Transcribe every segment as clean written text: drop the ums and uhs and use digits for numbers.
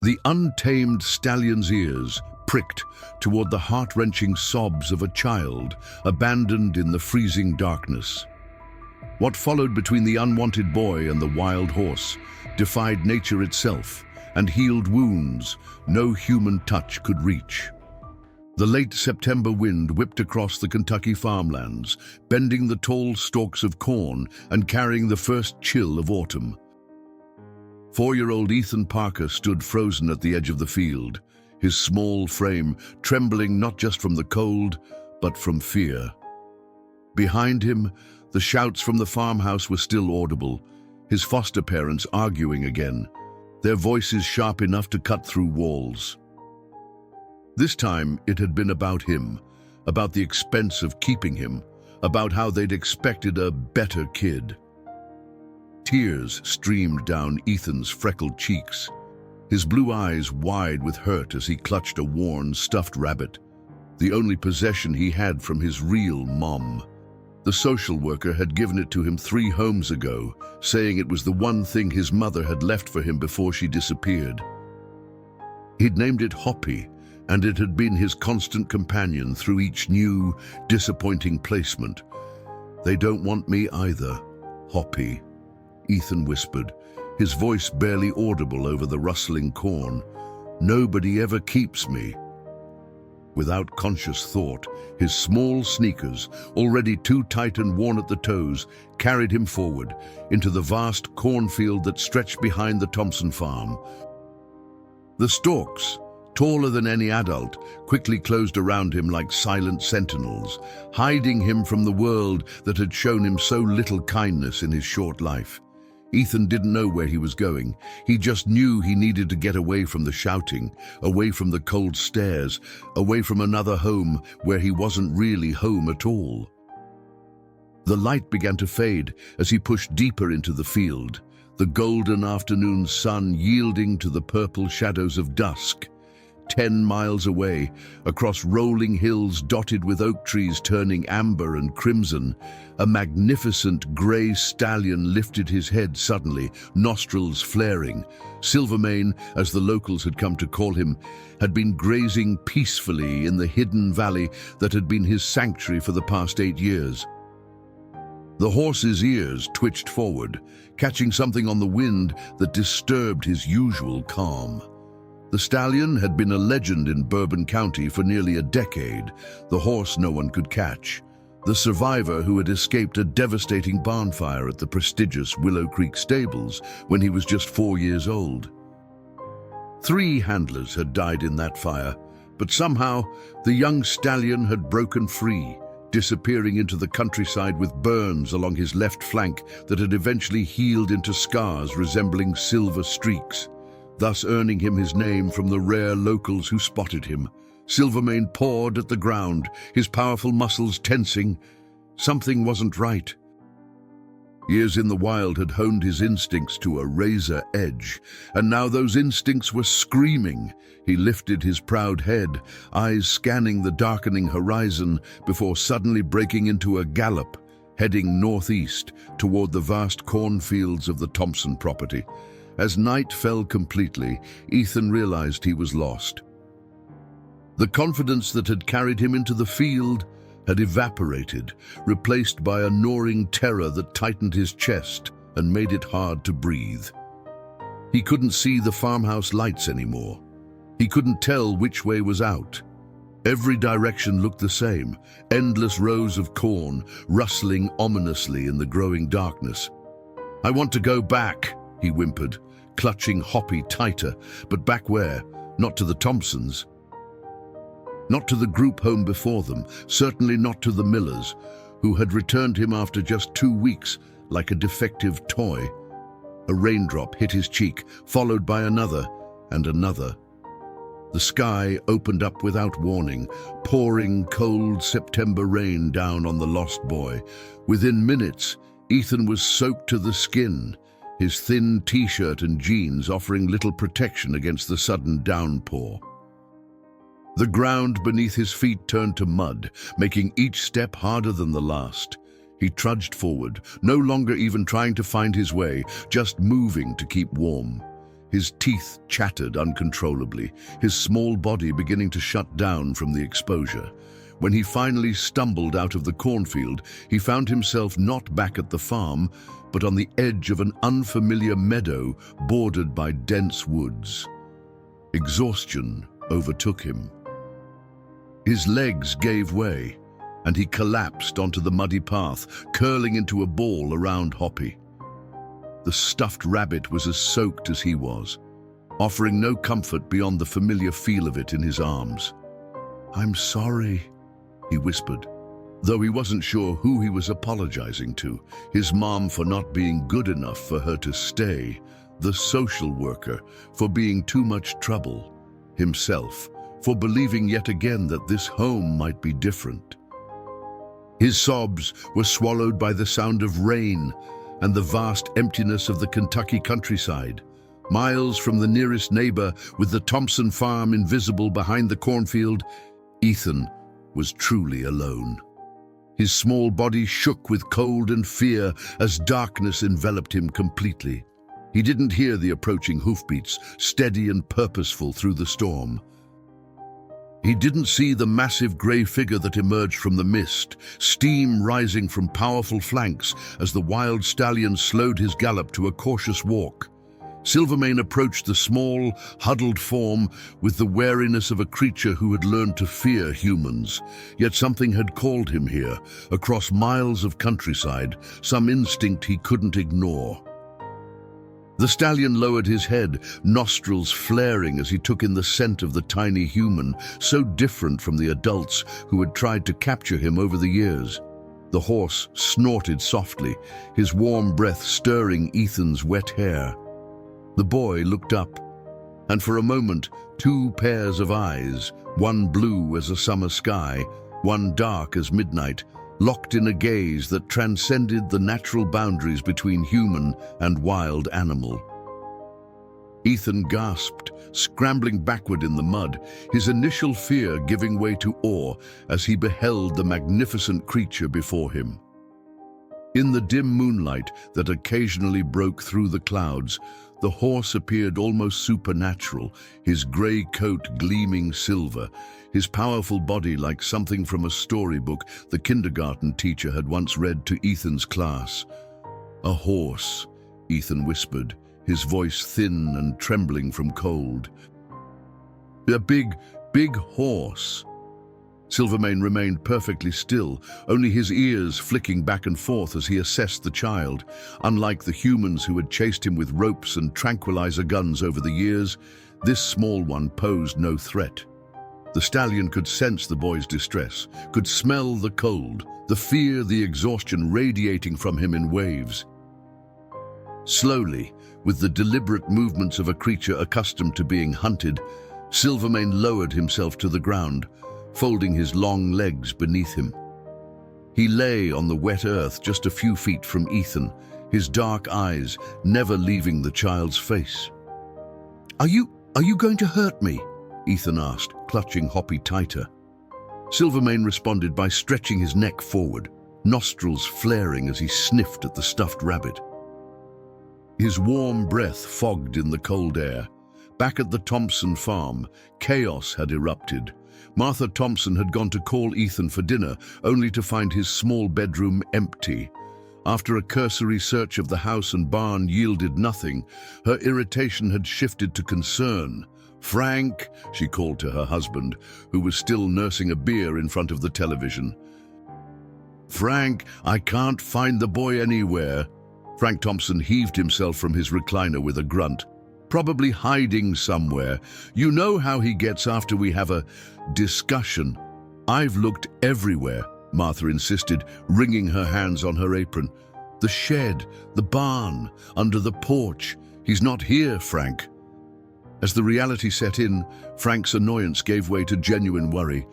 The untamed stallion's ears pricked toward the heart-wrenching sobs of a child abandoned in the freezing darkness. What followed between the unwanted boy and the wild horse defied nature itself and healed wounds no human touch could reach. The late September wind whipped across the Kentucky farmlands, bending the tall stalks of corn and carrying the first chill of autumn. 4-year-old Ethan Parker stood frozen at the edge of the field, his small frame trembling not just from the cold, but from fear. Behind him, the shouts from the farmhouse were still audible, his foster parents arguing again, their voices sharp enough to cut through walls. This time it had been about him, about the expense of keeping him, about how they'd expected a better kid. Tears streamed down Ethan's freckled cheeks, his blue eyes wide with hurt as he clutched a worn, stuffed rabbit, the only possession he had from his real mom. The social worker had given it to him 3 homes ago, saying it was the one thing his mother had left for him before she disappeared. He'd named it Hoppy, and it had been his constant companion through each new, disappointing placement. "They don't want me either, Hoppy," Ethan whispered, his voice barely audible over the rustling corn. "Nobody ever keeps me." Without conscious thought, his small sneakers, already too tight and worn at the toes, carried him forward into the vast cornfield that stretched behind the Thompson farm. The stalks, taller than any adult, quickly closed around him like silent sentinels, hiding him from the world that had shown him so little kindness in his short life. Ethan didn't know where he was going. He just knew he needed to get away from the shouting, away from the cold stares, away from another home where he wasn't really home at all. The light began to fade as he pushed deeper into the field, the golden afternoon sun yielding to the purple shadows of dusk. 10 miles away, across rolling hills dotted with oak trees turning amber and crimson, a magnificent grey stallion lifted his head suddenly, nostrils flaring. Silvermane, as the locals had come to call him, had been grazing peacefully in the hidden valley that had been his sanctuary for the past 8 years. The horse's ears twitched forward, catching something on the wind that disturbed his usual calm. The stallion had been a legend in Bourbon County for nearly a decade, the horse no one could catch, the survivor who had escaped a devastating barn fire at the prestigious Willow Creek stables when he was just 4 years old. 3 handlers had died in that fire, but somehow the young stallion had broken free, disappearing into the countryside with burns along his left flank that had eventually healed into scars resembling silver streaks, thus earning him his name from the rare locals who spotted him. Silvermane pawed at the ground, his powerful muscles tensing. Something wasn't right. Years in the wild had honed his instincts to a razor edge, and now those instincts were screaming. He lifted his proud head, eyes scanning the darkening horizon before suddenly breaking into a gallop, heading northeast toward the vast cornfields of the Thompson property. As night fell completely, Ethan realized he was lost. The confidence that had carried him into the field had evaporated, replaced by a gnawing terror that tightened his chest and made it hard to breathe. He couldn't see the farmhouse lights anymore. He couldn't tell which way was out. Every direction looked the same, endless rows of corn rustling ominously in the growing darkness. "I want to go back," he whimpered, clutching Hoppy tighter. But back where? Not to the Thompsons. Not to the group home before them, certainly not to the Millers, who had returned him after just 2 weeks like a defective toy. A raindrop hit his cheek, followed by another and another. The sky opened up without warning, pouring cold September rain down on the lost boy. Within minutes, Ethan was soaked to the skin, his thin t-shirt and jeans offering little protection against the sudden downpour. The ground beneath his feet turned to mud, making each step harder than the last. He trudged forward, no longer even trying to find his way, just moving to keep warm. His teeth chattered uncontrollably, his small body beginning to shut down from the exposure. When he finally stumbled out of the cornfield, he found himself not back at the farm, but on the edge of an unfamiliar meadow bordered by dense woods. Exhaustion overtook him. His legs gave way, and he collapsed onto the muddy path, curling into a ball around Hoppy. The stuffed rabbit was as soaked as he was, offering no comfort beyond the familiar feel of it in his arms. "I'm sorry," he whispered, though he wasn't sure who he was apologizing to. His mom for not being good enough for her to stay, the social worker for being too much trouble, himself for believing yet again that this home might be different. His sobs were swallowed by the sound of rain and the vast emptiness of the Kentucky countryside. Miles from the nearest neighbor, with the Thompson farm invisible behind the cornfield, Ethan was truly alone. His small body shook with cold and fear as darkness enveloped him completely. He didn't hear the approaching hoofbeats, steady and purposeful through the storm. He didn't see the massive grey figure that emerged from the mist, steam rising from powerful flanks as the wild stallion slowed his gallop to a cautious walk. Silvermane approached the small, huddled form with the wariness of a creature who had learned to fear humans. Yet something had called him here, across miles of countryside, some instinct he couldn't ignore. The stallion lowered his head, nostrils flaring as he took in the scent of the tiny human, so different from the adults who had tried to capture him over the years. The horse snorted softly, his warm breath stirring Ethan's wet hair. The boy looked up, and for a moment, two pairs of eyes, one blue as a summer sky, one dark as midnight, locked in a gaze that transcended the natural boundaries between human and wild animal. Ethan gasped, scrambling backward in the mud, his initial fear giving way to awe as he beheld the magnificent creature before him. In the dim moonlight that occasionally broke through the clouds, the horse appeared almost supernatural, his grey coat gleaming silver, his powerful body like something from a storybook the kindergarten teacher had once read to Ethan's class. "A horse," Ethan whispered, his voice thin and trembling from cold. "A big horse." Silvermane remained perfectly still, only his ears flicking back and forth as he assessed the child. Unlike the humans who had chased him with ropes and tranquilizer guns over the years, this small one posed no threat. The stallion could sense the boy's distress, could smell the cold, the fear, the exhaustion radiating from him in waves. Slowly, with the deliberate movements of a creature accustomed to being hunted, Silvermane lowered himself to the ground, folding his long legs beneath him. He lay on the wet earth just a few feet from Ethan, his dark eyes never leaving the child's face. Are you going to hurt me?" Ethan asked, clutching Hoppy tighter. Silvermane responded by stretching his neck forward, nostrils flaring as he sniffed at the stuffed rabbit. His warm breath fogged in the cold air. Back at the Thompson farm, chaos had erupted. Martha Thompson had gone to call Ethan for dinner, only to find his small bedroom empty. After a cursory search of the house and barn yielded nothing, her irritation had shifted to concern. "Frank," she called to her husband, who was still nursing a beer in front of the television. "Frank, I can't find the boy anywhere." Frank Thompson heaved himself from his recliner with a grunt. "Probably hiding somewhere. You know how he gets after we have a discussion." "I've looked everywhere," Martha insisted, wringing her hands on her apron. "The shed, the barn, under the porch. He's not here, Frank." As the reality set in, Frank's annoyance gave way to genuine worry.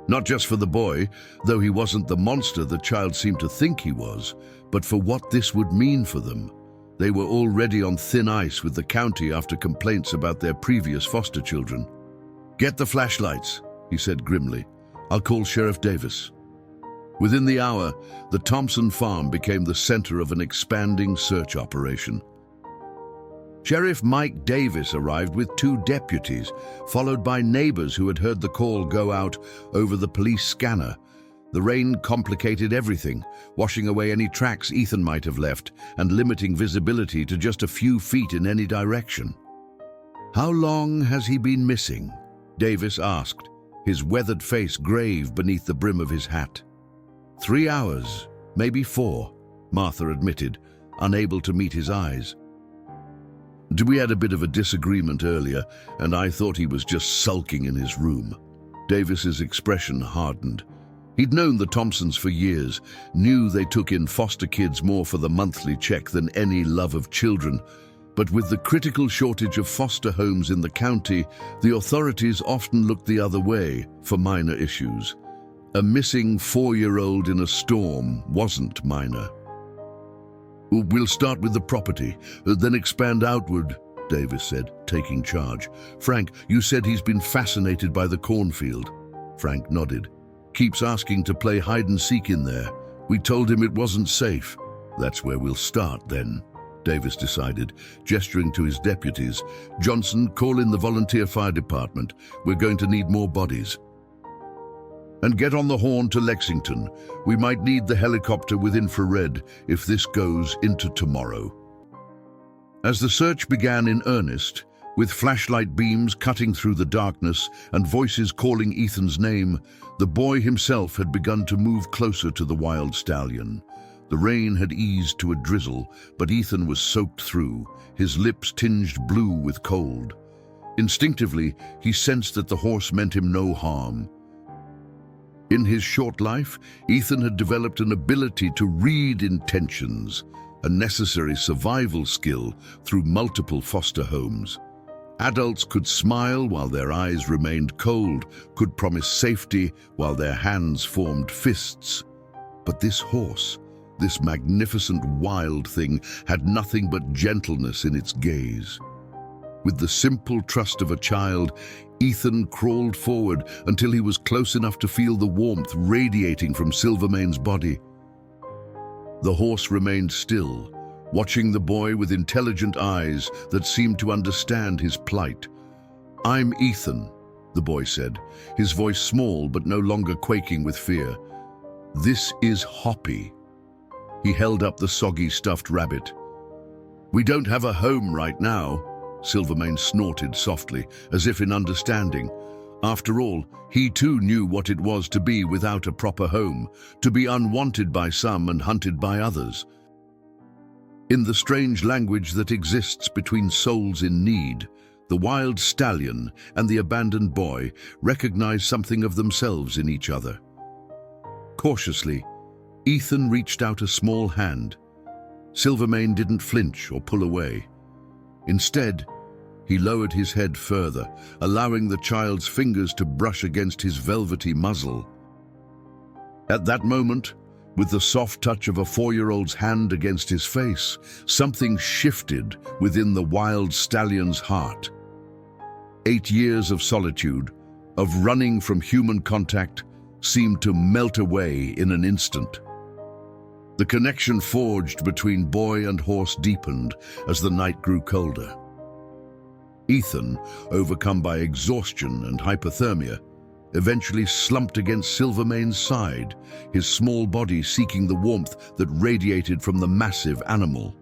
Not just for the boy, though he wasn't the monster the child seemed to think he was, but for what this would mean for them. They were already on thin ice with the county after complaints about their previous foster children. "Get the flashlights," he said grimly. "I'll call Sheriff Davis." Within the hour, the Thompson farm became the center of an expanding search operation. Sheriff Mike Davis arrived with 2 deputies, followed by neighbors who had heard the call go out over the police scanner. The rain complicated everything, washing away any tracks Ethan might have left and limiting visibility to just a few feet in any direction. "How long has he been missing?" Davis asked, his weathered face grave beneath the brim of his hat. 3 hours, maybe 4, Martha admitted, unable to meet his eyes. "We had a bit of a disagreement earlier, and I thought he was just sulking in his room." Davis's expression hardened. He'd known the Thompsons for years, knew they took in foster kids more for the monthly check than any love of children. But with the critical shortage of foster homes in the county, the authorities often looked the other way for minor issues. A missing 4-year-old in a storm wasn't minor. "We'll start with the property, then expand outward," Davis said, taking charge. "Frank, you said he's been fascinated by the cornfield." Frank nodded. "Keeps asking to play hide-and-seek in there. We told him it wasn't safe." "That's where we'll start, then," Davis decided, gesturing to his deputies. "Johnson, call in the volunteer fire department. We're going to need more bodies. And get on the horn to Lexington. We might need the helicopter with infrared if this goes into tomorrow." As the search began in earnest, with flashlight beams cutting through the darkness and voices calling Ethan's name, the boy himself had begun to move closer to the wild stallion. The rain had eased to a drizzle, but Ethan was soaked through, his lips tinged blue with cold. Instinctively, he sensed that the horse meant him no harm. In his short life, Ethan had developed an ability to read intentions, a necessary survival skill through multiple foster homes. Adults could smile while their eyes remained cold, could promise safety while their hands formed fists. But this horse, this magnificent wild thing, had nothing but gentleness in its gaze. With the simple trust of a child, Ethan crawled forward until he was close enough to feel the warmth radiating from Silvermane's body. The horse remained still, watching the boy with intelligent eyes that seemed to understand his plight. "I'm Ethan," the boy said, his voice small but no longer quaking with fear. "This is Hoppy." He held up the soggy stuffed rabbit. "We don't have a home right now," Silvermane snorted softly, as if in understanding. After all, he too knew what it was to be without a proper home, to be unwanted by some and hunted by others. In the strange language that exists between souls in need, the wild stallion and the abandoned boy recognized something of themselves in each other. Cautiously, Ethan reached out a small hand. Silvermane didn't flinch or pull away. Instead, he lowered his head further, allowing the child's fingers to brush against his velvety muzzle. At that moment, with the soft touch of a 4-year-old's hand against his face, something shifted within the wild stallion's heart. 8 years of solitude, of running from human contact, seemed to melt away in an instant. The connection forged between boy and horse deepened as the night grew colder. Ethan, overcome by exhaustion and hypothermia, eventually slumped against Silvermane's side, his small body seeking the warmth that radiated from the massive animal.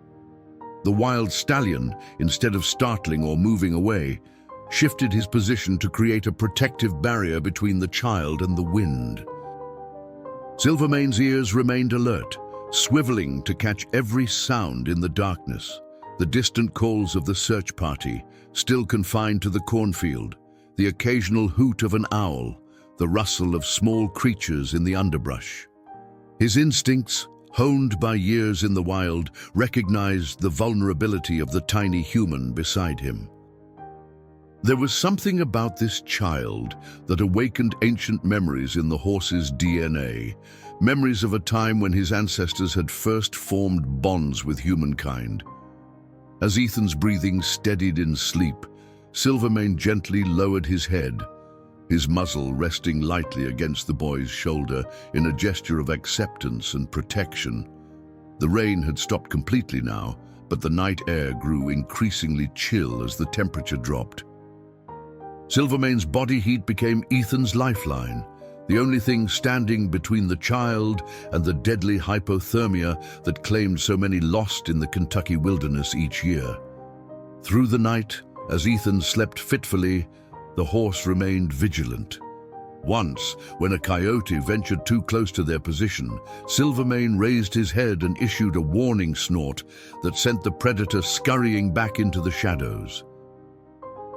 The wild stallion, instead of startling or moving away, shifted his position to create a protective barrier between the child and the wind. Silvermane's ears remained alert, swiveling to catch every sound in the darkness. The distant calls of the search party, still confined to the cornfield, the occasional hoot of an owl, the rustle of small creatures in the underbrush. His instincts, honed by years in the wild, recognized the vulnerability of the tiny human beside him. There was something about this child that awakened ancient memories in the horse's DNA, memories of a time when his ancestors had first formed bonds with humankind. As Ethan's breathing steadied in sleep, Silvermane gently lowered his head, his muzzle resting lightly against the boy's shoulder in a gesture of acceptance and protection. The rain had stopped completely now, but the night air grew increasingly chill as the temperature dropped. Silvermane's body heat became Ethan's lifeline, the only thing standing between the child and the deadly hypothermia that claimed so many lost in the Kentucky wilderness each year. Through the night, as Ethan slept fitfully, the horse remained vigilant. Once, when a coyote ventured too close to their position, Silvermane raised his head and issued a warning snort that sent the predator scurrying back into the shadows.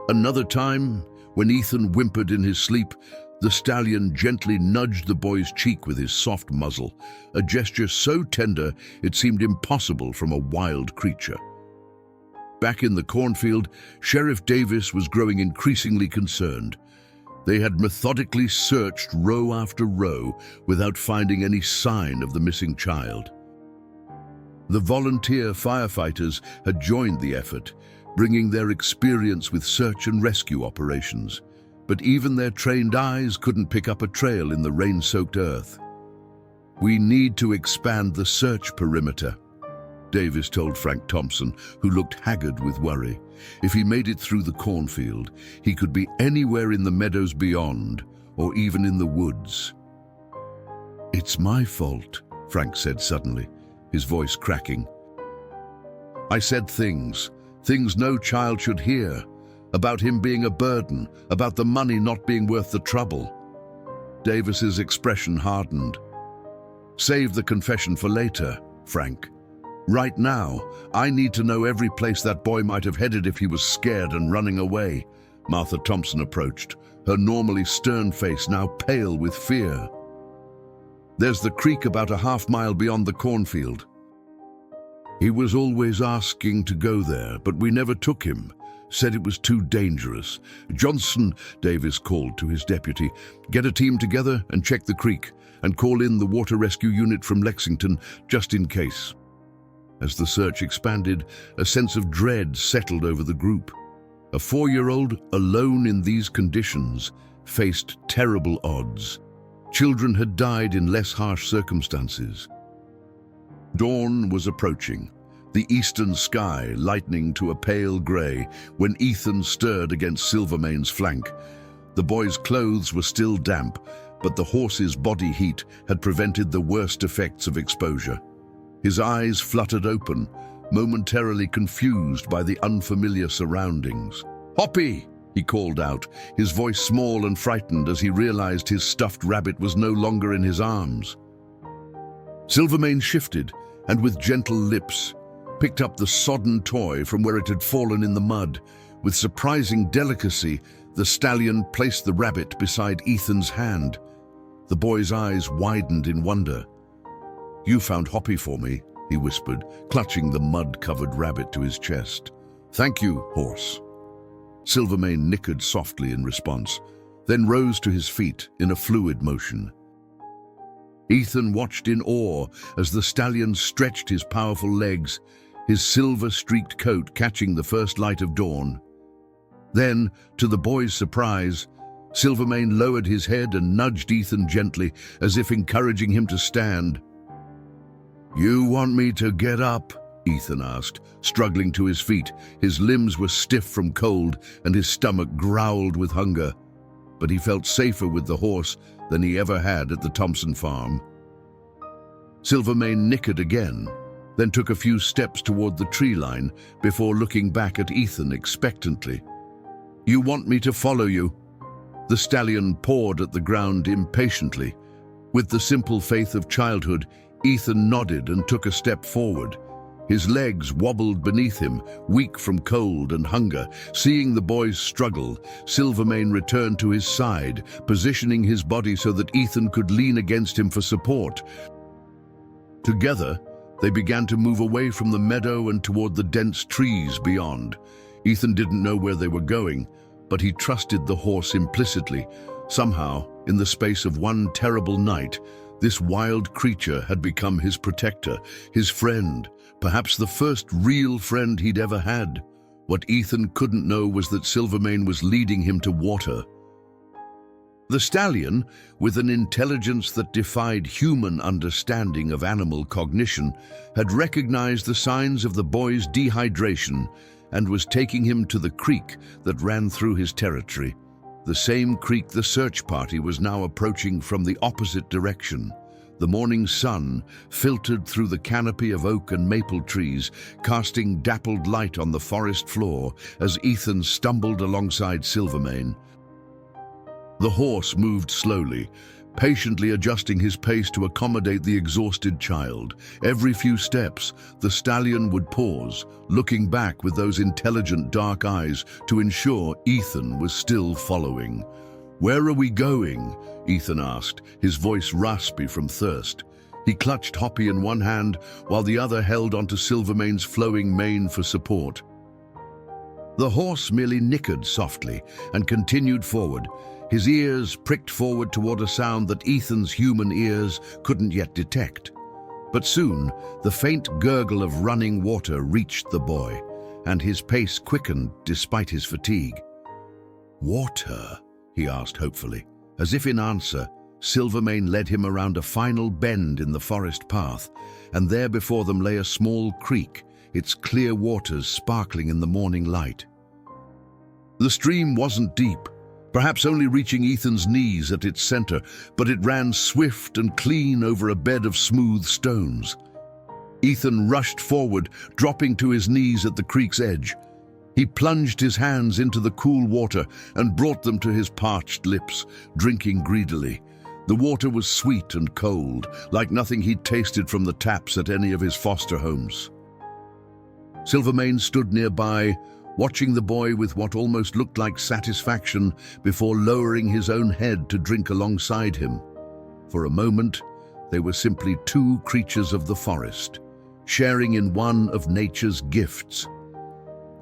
Another time, when Ethan whimpered in his sleep, the stallion gently nudged the boy's cheek with his soft muzzle, a gesture so tender it seemed impossible from a wild creature. Back in the cornfield, Sheriff Davis was growing increasingly concerned. They had methodically searched row after row without finding any sign of the missing child. The volunteer firefighters had joined the effort, bringing their experience with search and rescue operations. But even their trained eyes couldn't pick up a trail in the rain-soaked earth. "We need to expand the search perimeter," Davis told Frank Thompson, who looked haggard with worry. If he made it through the cornfield, he could be anywhere in the meadows beyond, or even in the woods. "It's my fault," Frank said suddenly, his voice cracking. "I said things no child should hear, about him being a burden, about the money not being worth the trouble." Davis's expression hardened. "Save the confession for later, Frank. Right now, I need to know every place that boy might have headed if he was scared and running away." Martha Thompson approached, her normally stern face now pale with fear. "There's the creek about a half-mile beyond the cornfield. He was always asking to go there, but we never took him. Said it was too dangerous. Johnson," Davis called to his deputy, "get a team together and check the creek, and call in the water rescue unit from Lexington, just in case." As the search expanded, a sense of dread settled over the group. A 4-year-old, alone in these conditions, faced terrible odds. Children had died in less harsh circumstances. Dawn was approaching, the eastern sky lightening to a pale gray when Ethan stirred against Silvermane's flank. The boy's clothes were still damp, but the horse's body heat had prevented the worst effects of exposure. His eyes fluttered open, momentarily confused by the unfamiliar surroundings. "Hoppy!" he called out, his voice small and frightened as he realized his stuffed rabbit was no longer in his arms. Silvermane shifted, and with gentle lips, picked up the sodden toy from where it had fallen in the mud. With surprising delicacy, the stallion placed the rabbit beside Ethan's hand. The boy's eyes widened in wonder. "You found Hoppy for me," he whispered, clutching the mud-covered rabbit to his chest. "Thank you, horse." Silvermane nickered softly in response, then rose to his feet in a fluid motion. Ethan watched in awe as the stallion stretched his powerful legs, his silver-streaked coat catching the first light of dawn. Then, to the boy's surprise, Silvermane lowered his head and nudged Ethan gently, as if encouraging him to stand. "You want me to get up?" Ethan asked, struggling to his feet. His limbs were stiff from cold and his stomach growled with hunger. But he felt safer with the horse than he ever had at the Thompson farm. Silvermane nickered again, then took a few steps toward the tree line before looking back at Ethan expectantly. "You want me to follow you?" The stallion pawed at the ground impatiently. With the simple faith of childhood, Ethan nodded and took a step forward. His legs wobbled beneath him, weak from cold and hunger. Seeing the boy's struggle, Silvermane returned to his side, positioning his body so that Ethan could lean against him for support. Together, they began to move away from the meadow and toward the dense trees beyond. Ethan didn't know where they were going, but he trusted the horse implicitly. Somehow, in the space of one terrible night, this wild creature had become his protector, his friend, perhaps the first real friend he'd ever had. What Ethan couldn't know was that Silvermane was leading him to water. The stallion, with an intelligence that defied human understanding of animal cognition, had recognized the signs of the boy's dehydration and was taking him to the creek that ran through his territory. The same creek the search party was now approaching from the opposite direction. The morning sun filtered through the canopy of oak and maple trees, casting dappled light on the forest floor as Ethan stumbled alongside Silvermane. The horse moved slowly, patiently adjusting his pace to accommodate the exhausted child. Every few steps, the stallion would pause, looking back with those intelligent dark eyes to ensure Ethan was still following. "Where are we going?" Ethan asked, his voice raspy from thirst. He clutched Hoppy in one hand while the other held onto Silvermane's flowing mane for support. The horse merely nickered softly and continued forward, his ears pricked forward toward a sound that Ethan's human ears couldn't yet detect. But soon, the faint gurgle of running water reached the boy, and his pace quickened despite his fatigue. "Water?" he asked hopefully. As if in answer, Silvermane led him around a final bend in the forest path, and there before them lay a small creek, its clear waters sparkling in the morning light. The stream wasn't deep, perhaps only reaching Ethan's knees at its center, but it ran swift and clean over a bed of smooth stones. Ethan rushed forward, dropping to his knees at the creek's edge. He plunged his hands into the cool water and brought them to his parched lips, drinking greedily. The water was sweet and cold, like nothing he'd tasted from the taps at any of his foster homes. Silvermane stood nearby, watching the boy with what almost looked like satisfaction before lowering his own head to drink alongside him. For a moment, they were simply two creatures of the forest, sharing in one of nature's gifts.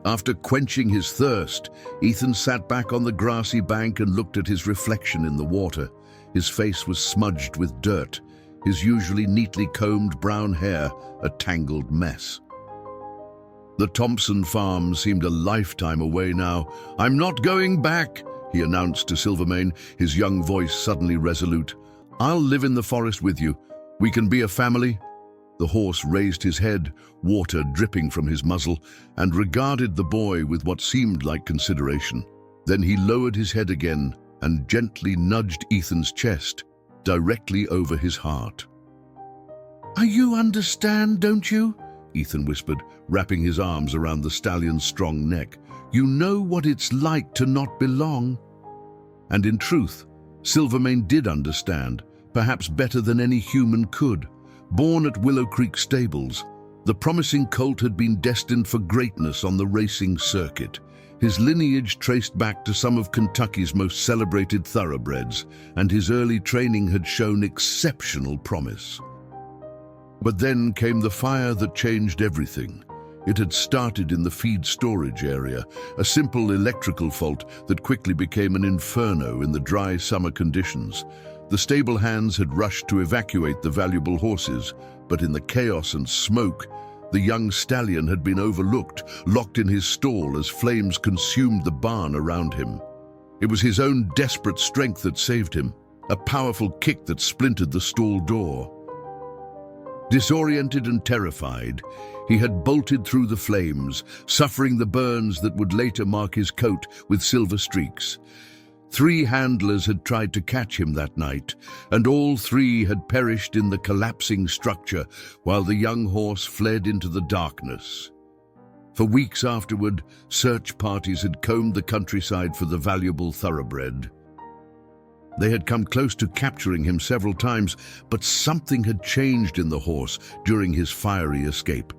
After quenching his thirst, Ethan sat back on the grassy bank and looked at his reflection in the water. His face was smudged with dirt, his usually neatly combed brown hair a tangled mess. The Thompson farm seemed a lifetime away now. "I'm not going back," he announced to Silvermane, his young voice suddenly resolute. "I'll live in the forest with you. We can be a family." The horse raised his head, water dripping from his muzzle, and regarded the boy with what seemed like consideration. Then he lowered his head again and gently nudged Ethan's chest, directly over his heart. "You understand, don't you?" Ethan whispered, wrapping his arms around the stallion's strong neck. "You know what it's like to not belong." And in truth, Silvermane did understand, perhaps better than any human could. Born at Willow Creek Stables, the promising colt had been destined for greatness on the racing circuit. His lineage traced back to some of Kentucky's most celebrated thoroughbreds, and his early training had shown exceptional promise. But then came the fire that changed everything. It had started in the feed storage area, a simple electrical fault that quickly became an inferno in the dry summer conditions. The stable hands had rushed to evacuate the valuable horses, but in the chaos and smoke, the young stallion had been overlooked, locked in his stall as flames consumed the barn around him. It was his own desperate strength that saved him, a powerful kick that splintered the stall door. Disoriented and terrified, he had bolted through the flames, suffering the burns that would later mark his coat with silver streaks. 3 handlers had tried to catch him that night, and all 3 had perished in the collapsing structure while the young horse fled into the darkness. For weeks afterward, search parties had combed the countryside for the valuable thoroughbred. They had come close to capturing him several times, but something had changed in the horse during his fiery escape.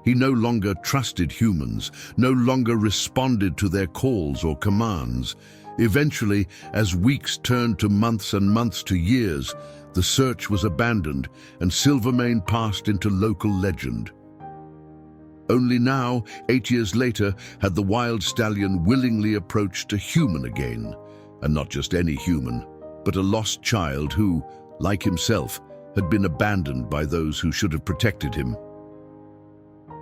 He no longer trusted humans, no longer responded to their calls or commands. Eventually, as weeks turned to months and months to years, the search was abandoned and Silvermane passed into local legend. Only now, 8 years later, had the wild stallion willingly approached a human again, and not just any human, but a lost child who, like himself, had been abandoned by those who should have protected him.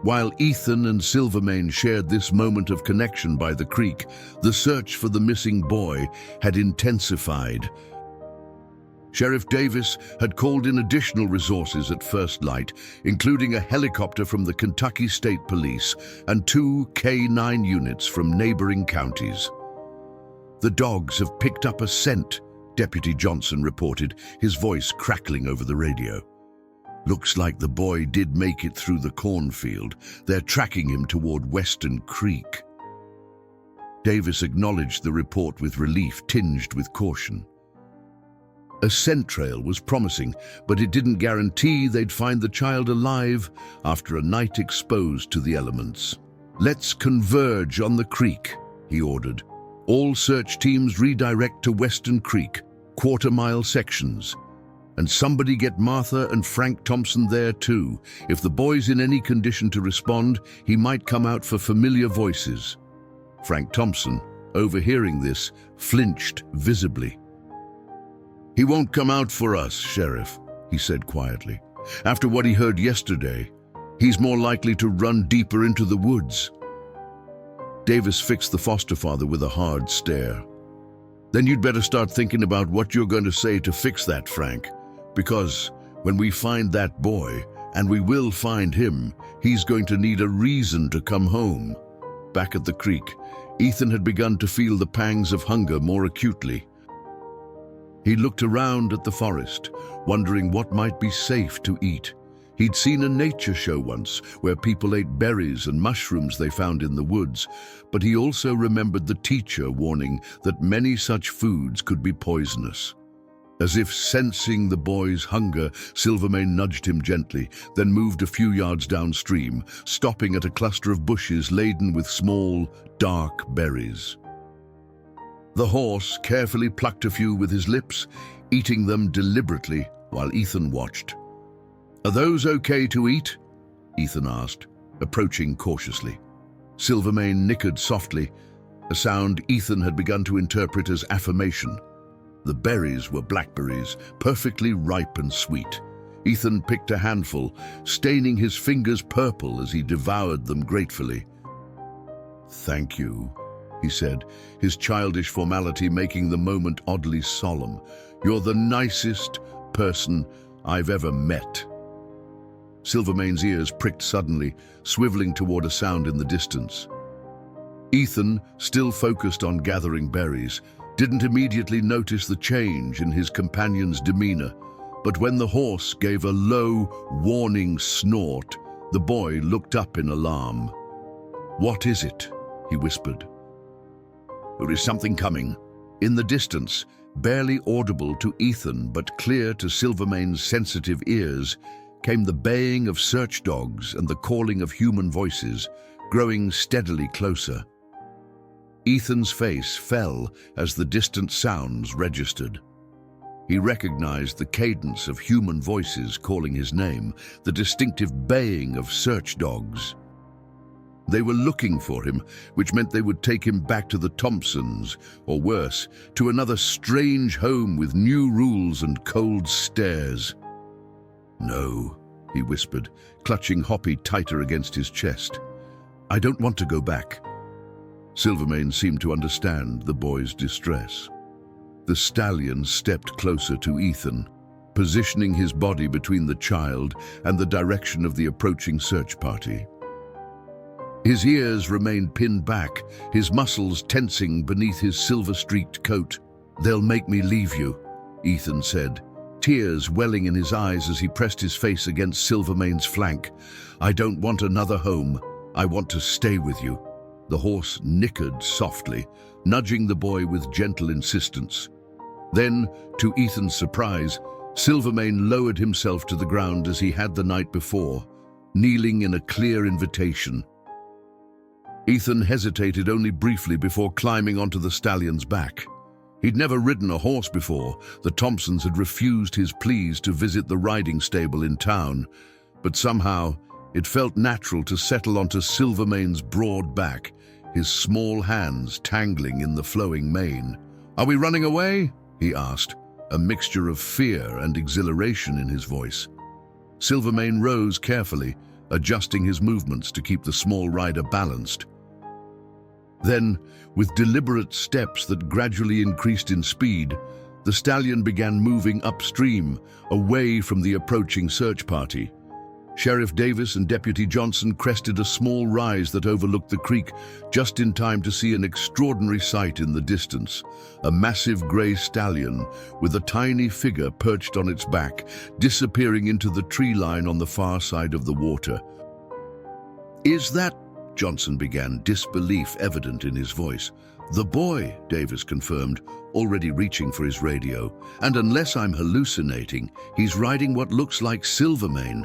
While Ethan and Silvermane shared this moment of connection by the creek, the search for the missing boy had intensified. Sheriff Davis had called in additional resources at first light, including a helicopter from the Kentucky State Police and 2 K-9 units from neighboring counties. "The dogs have picked up a scent," Deputy Johnson reported, his voice crackling over the radio. "Looks like the boy did make it through the cornfield. They're tracking him toward Western Creek." Davis acknowledged the report with relief tinged with caution. A scent trail was promising, but it didn't guarantee they'd find the child alive after a night exposed to the elements. "Let's converge on the creek," he ordered. "All search teams redirect to Western Creek, quarter-mile sections. And somebody get Martha and Frank Thompson there too. If the boy's in any condition to respond, he might come out for familiar voices." Frank Thompson, overhearing this, flinched visibly. "He won't come out for us, Sheriff," he said quietly. "After what he heard yesterday, he's more likely to run deeper into the woods." Davis fixed the foster father with a hard stare. "Then you'd better start thinking about what you're going to say to fix that, Frank. Because when we find that boy, and we will find him, he's going to need a reason to come home." Back at the creek, Ethan had begun to feel the pangs of hunger more acutely. He looked around at the forest, wondering what might be safe to eat. He'd seen a nature show once, where people ate berries and mushrooms they found in the woods, but he also remembered the teacher warning that many such foods could be poisonous. As if sensing the boy's hunger, Silvermane nudged him gently, then moved a few yards downstream, stopping at a cluster of bushes laden with small, dark berries. The horse carefully plucked a few with his lips, eating them deliberately while Ethan watched. "Are those okay to eat?" Ethan asked, approaching cautiously. Silvermane nickered softly, a sound Ethan had begun to interpret as affirmation. The berries were blackberries, perfectly ripe and sweet. Ethan picked a handful, staining his fingers purple as he devoured them gratefully. "Thank you," he said, his childish formality making the moment oddly solemn. "You're the nicest person I've ever met." Silvermane's ears pricked suddenly, swiveling toward a sound in the distance. Ethan, still focused on gathering berries, didn't immediately notice the change in his companion's demeanor, but when the horse gave a low, warning snort, the boy looked up in alarm. "What is it?" he whispered. "There is something coming." In the distance, barely audible to Ethan but clear to Silvermane's sensitive ears, came the baying of search dogs and the calling of human voices, growing steadily closer. Ethan's face fell as the distant sounds registered. He recognized the cadence of human voices calling his name, the distinctive baying of search dogs. They were looking for him, which meant they would take him back to the Thompsons, or worse, to another strange home with new rules and cold stares. "No," he whispered, clutching Hoppy tighter against his chest. "I don't want to go back." Silvermane seemed to understand the boy's distress. The stallion stepped closer to Ethan, positioning his body between the child and the direction of the approaching search party. His ears remained pinned back, his muscles tensing beneath his silver-streaked coat. "They'll make me leave you," Ethan said, tears welling in his eyes as he pressed his face against Silvermane's flank. "I don't want another home. I want to stay with you." The horse nickered softly, nudging the boy with gentle insistence. Then, to Ethan's surprise, Silvermane lowered himself to the ground as he had the night before, kneeling in a clear invitation. Ethan hesitated only briefly before climbing onto the stallion's back. He'd never ridden a horse before. The Thompsons had refused his pleas to visit the riding stable in town, but somehow it felt natural to settle onto Silvermane's broad back, his small hands tangling in the flowing mane. "Are we running away?" he asked, a mixture of fear and exhilaration in his voice. Silvermane rose carefully, adjusting his movements to keep the small rider balanced. Then, with deliberate steps that gradually increased in speed, the The stallion began moving upstream, away from the approaching search party. Sheriff Davis and Deputy Johnson crested a small rise that overlooked the creek just in time to see an extraordinary sight in the distance. A massive grey stallion with a tiny figure perched on its back, disappearing into the tree line on the far side of the water. "Is that—" Johnson began, disbelief evident in his voice. "The boy," Davis confirmed, already reaching for his radio. "And unless I'm hallucinating, he's riding what looks like Silvermane."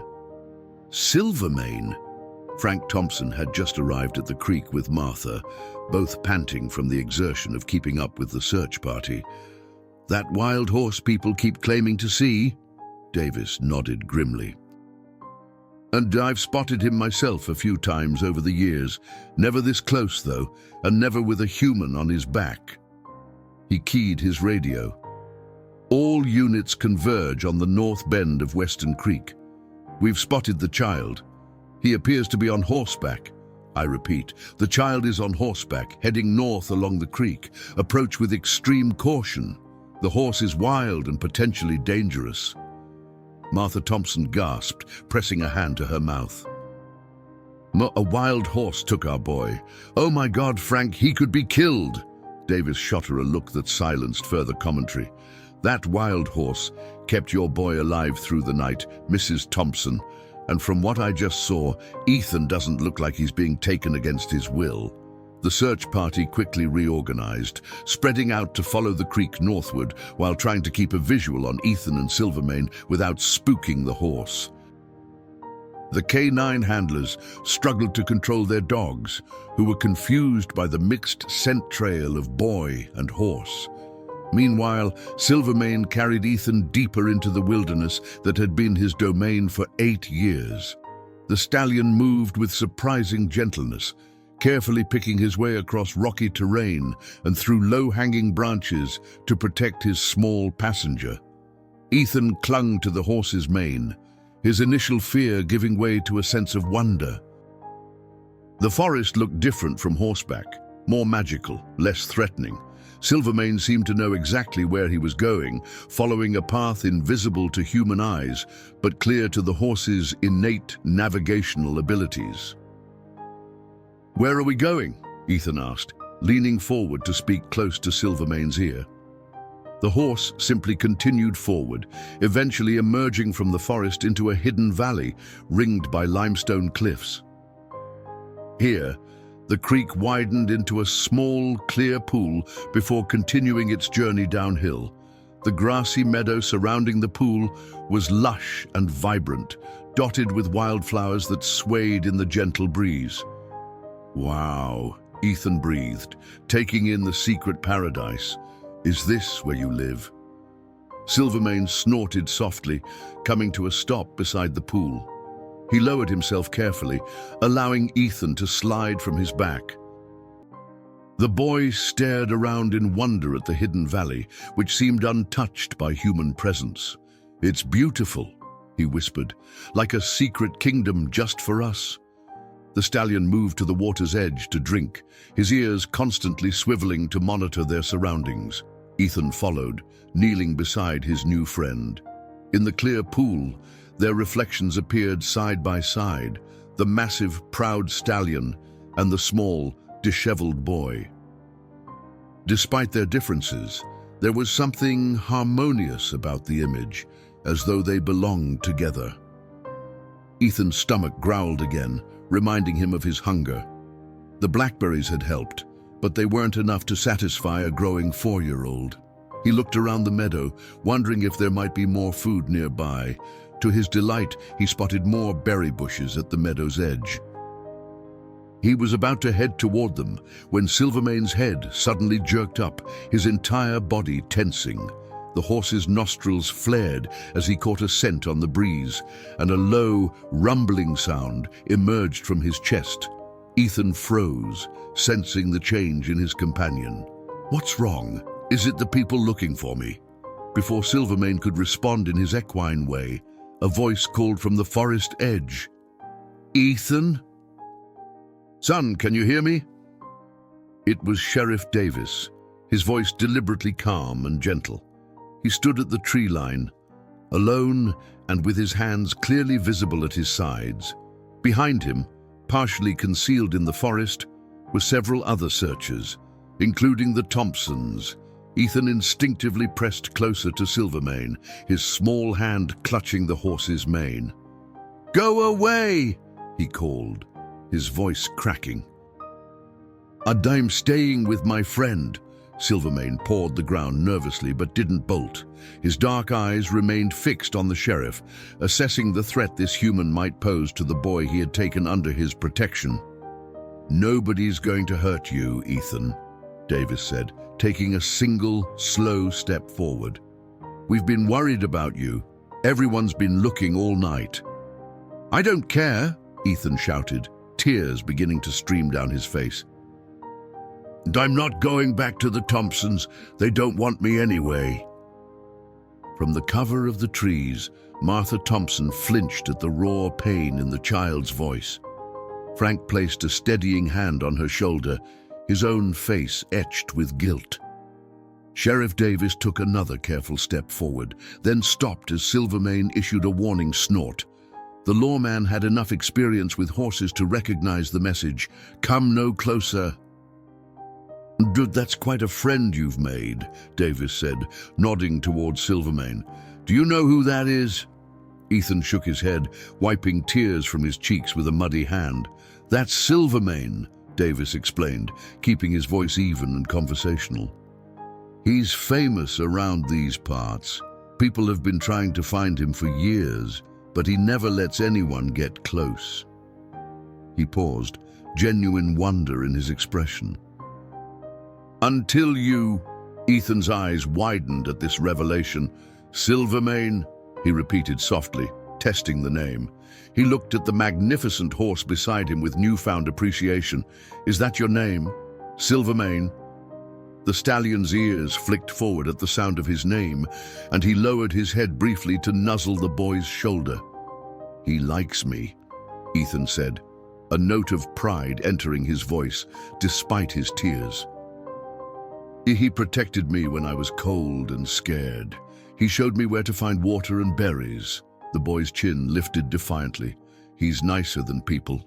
Silvermane? Frank Thompson had just arrived at the creek with Martha, both panting from the exertion of keeping up with the search party. "That wild horse people keep claiming to see?" Davis nodded grimly. "And I've spotted him myself a few times over the years. Never this close, though, and never with a human on his back." He keyed his radio. "All units converge on the north bend of Western Creek. We've spotted the child. He appears to be on horseback. I repeat, the child is on horseback, heading north along the creek. Approach with extreme caution. The horse is wild and potentially dangerous." Martha Thompson gasped, pressing a hand to her mouth. "A wild horse took our boy. Oh my God, Frank, he could be killed." Davis shot her a look that silenced further commentary. "That wild horse kept your boy alive through the night, Mrs. Thompson, and from what I just saw, Ethan doesn't look like he's being taken against his will." The search party quickly reorganized, spreading out to follow the creek northward while trying to keep a visual on Ethan and Silvermane without spooking the horse. The K9 handlers struggled to control their dogs, who were confused by the mixed scent trail of boy and horse. Meanwhile, Silvermane carried Ethan deeper into the wilderness that had been his domain for 8 years. The stallion moved with surprising gentleness, carefully picking his way across rocky terrain and through low-hanging branches to protect his small passenger. Ethan clung to the horse's mane, his initial fear giving way to a sense of wonder. The forest looked different from horseback, more magical, less threatening. Silvermane seemed to know exactly where he was going, following a path invisible to human eyes, but clear to the horse's innate navigational abilities. "Where are we going?" Ethan asked, leaning forward to speak close to Silvermane's ear. The horse simply continued forward, eventually emerging from the forest into a hidden valley ringed by limestone cliffs. Here, the creek widened into a small, clear pool before continuing its journey downhill. The grassy meadow surrounding the pool was lush and vibrant, dotted with wildflowers that swayed in the gentle breeze. "Wow," Ethan breathed, taking in the secret paradise. "Is this where you live?" Silvermane snorted softly, coming to a stop beside the pool. He lowered himself carefully, allowing Ethan to slide from his back. The boy stared around in wonder at the hidden valley, which seemed untouched by human presence. "It's beautiful," he whispered, "like a secret kingdom just for us." The stallion moved to the water's edge to drink, his ears constantly swiveling to monitor their surroundings. Ethan followed, kneeling beside his new friend. In the clear pool, their reflections appeared side by side, the massive, proud stallion and the small, disheveled boy. Despite their differences, there was something harmonious about the image, as though they belonged together. Ethan's stomach growled again, reminding him of his hunger. The blackberries had helped, but they weren't enough to satisfy a growing 4-year-old. He looked around the meadow, wondering if there might be more food nearby. To his delight, he spotted more berry bushes at the meadow's edge. He was about to head toward them when Silvermane's head suddenly jerked up, his entire body tensing. The horse's nostrils flared as he caught a scent on the breeze, and a low, rumbling sound emerged from his chest. Ethan froze, sensing the change in his companion. "What's wrong? Is it the people looking for me?" Before Silvermane could respond in his equine way, a voice called from the forest edge. "Ethan? Son, can you hear me?" It was Sheriff Davis, his voice deliberately calm and gentle. He stood at the tree line, alone and with his hands clearly visible at his sides. Behind him, partially concealed in the forest, were several other searchers, including the Thompsons. Ethan instinctively pressed closer to Silvermane, his small hand clutching the horse's mane. "Go away!" he called, his voice cracking. "And I'm staying with my friend." Silvermane pawed the ground nervously but didn't bolt. His dark eyes remained fixed on the sheriff, assessing the threat this human might pose to the boy he had taken under his protection. "Nobody's going to hurt you, Ethan," Davis said, taking a single, slow step forward. "We've been worried about you. Everyone's been looking all night." "I don't care," Ethan shouted, tears beginning to stream down his face. "And I'm not going back to the Thompsons. They don't want me anyway." From the cover of the trees, Martha Thompson flinched at the raw pain in the child's voice. Frank placed a steadying hand on her shoulder, his own face etched with guilt. Sheriff Davis took another careful step forward, then stopped as Silvermane issued a warning snort. The lawman had enough experience with horses to recognize the message, "Come no closer." "That's quite a friend you've made," Davis said, nodding towards Silvermane. "Do you know who that is?" Ethan shook his head, wiping tears from his cheeks with a muddy hand. "That's Silvermane," Davis explained, keeping his voice even and conversational. "He's famous around these parts. People have been trying to find him for years, but he never lets anyone get close." He paused, genuine wonder in his expression. "Until you..." Ethan's eyes widened at this revelation. "Silvermane," he repeated softly, testing the name. He looked at the magnificent horse beside him with newfound appreciation. "Is that your name? Silvermane?" The stallion's ears flicked forward at the sound of his name, and he lowered his head briefly to nuzzle the boy's shoulder. "He likes me," Ethan said, a note of pride entering his voice, despite his tears. "He protected me when I was cold and scared. He showed me where to find water and berries." The boy's chin lifted defiantly. "He's nicer than people."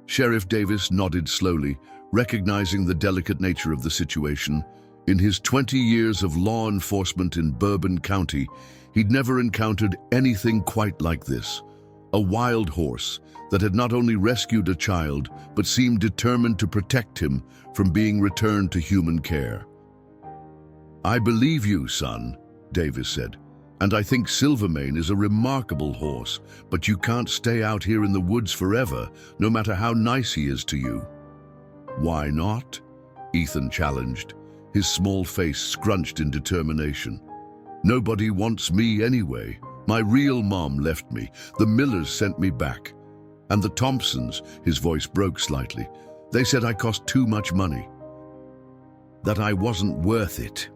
Sheriff Davis nodded slowly, recognizing the delicate nature of the situation. In his 20 years of law enforcement in Bourbon County, he'd never encountered anything quite like this. A wild horse that had not only rescued a child, but seemed determined to protect him from being returned to human care. "I believe you, son," Davis said, "and I think Silvermane is a remarkable horse, but you can't stay out here in the woods forever, no matter how nice he is to you." "Why not?" Ethan challenged, his small face scrunched in determination. "Nobody wants me anyway. My real mom left me, the Millers sent me back. And the Thompsons," his voice broke slightly, "they said I cost too much money. That I wasn't worth it."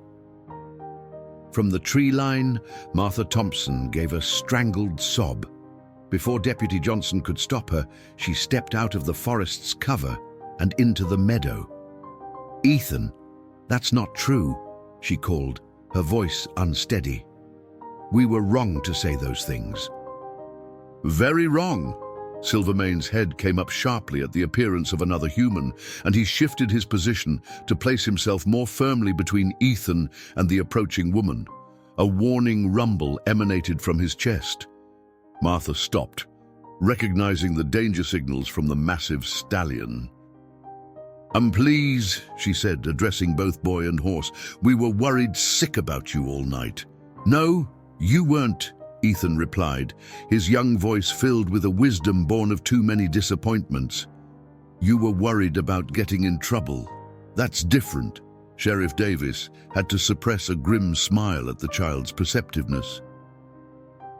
From the tree line, Martha Thompson gave a strangled sob. Before Deputy Johnson could stop her, she stepped out of the forest's cover and into the meadow. "Ethan, that's not true," she called, her voice unsteady. "We were wrong to say those things." "Very wrong." Silvermane's head came up sharply at the appearance of another human, and he shifted his position to place himself more firmly between Ethan and the approaching woman. A warning rumble emanated from his chest. Martha stopped, recognizing the danger signals from the massive stallion. Please," she said, addressing both boy and horse, "we were worried sick about you all night." "No, you weren't," Ethan replied, his young voice filled with a wisdom born of too many disappointments. "You were worried about getting in trouble. That's different." Sheriff Davis had to suppress a grim smile at the child's perceptiveness.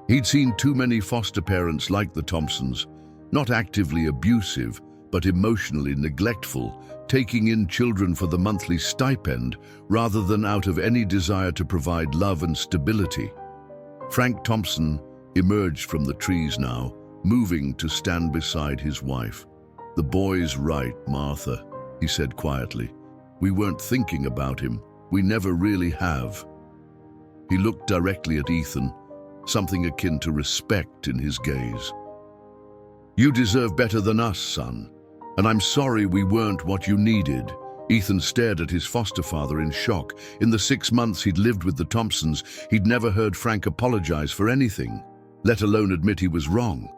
He'd seen too many foster parents like the Thompsons, not actively abusive, but emotionally neglectful, taking in children for the monthly stipend rather than out of any desire to provide love and stability. Frank Thompson emerged from the trees now, moving to stand beside his wife. "The boy's right, Martha," he said quietly. "We weren't thinking about him. We never really have." He looked directly at Ethan, something akin to respect in his gaze. "You deserve better than us, son, and I'm sorry we weren't what you needed." Ethan stared at his foster father in shock. In the 6 months he'd lived with the Thompsons, he'd never heard Frank apologize for anything, let alone admit he was wrong.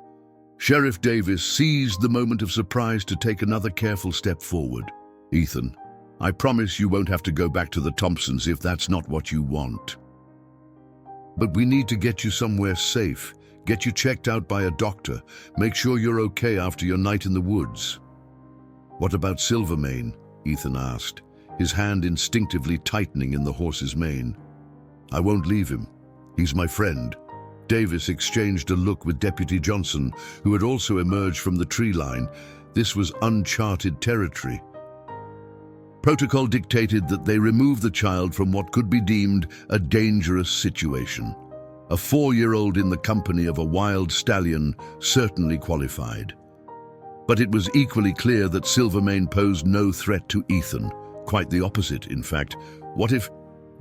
Sheriff Davis seized the moment of surprise to take another careful step forward. "Ethan, I promise you won't have to go back to the Thompsons if that's not what you want. But we need to get you somewhere safe, get you checked out by a doctor, make sure you're okay after your night in the woods." "What about Silvermane?" Ethan asked, his hand instinctively tightening in the horse's mane. "I won't leave him. He's my friend." Davis exchanged a look with Deputy Johnson, who had also emerged from the tree line. This was uncharted territory. Protocol dictated that they remove the child from what could be deemed a dangerous situation. A 4-year-old in the company of a wild stallion certainly qualified. But it was equally clear that Silvermane posed no threat to Ethan. Quite the opposite, in fact. "What if—"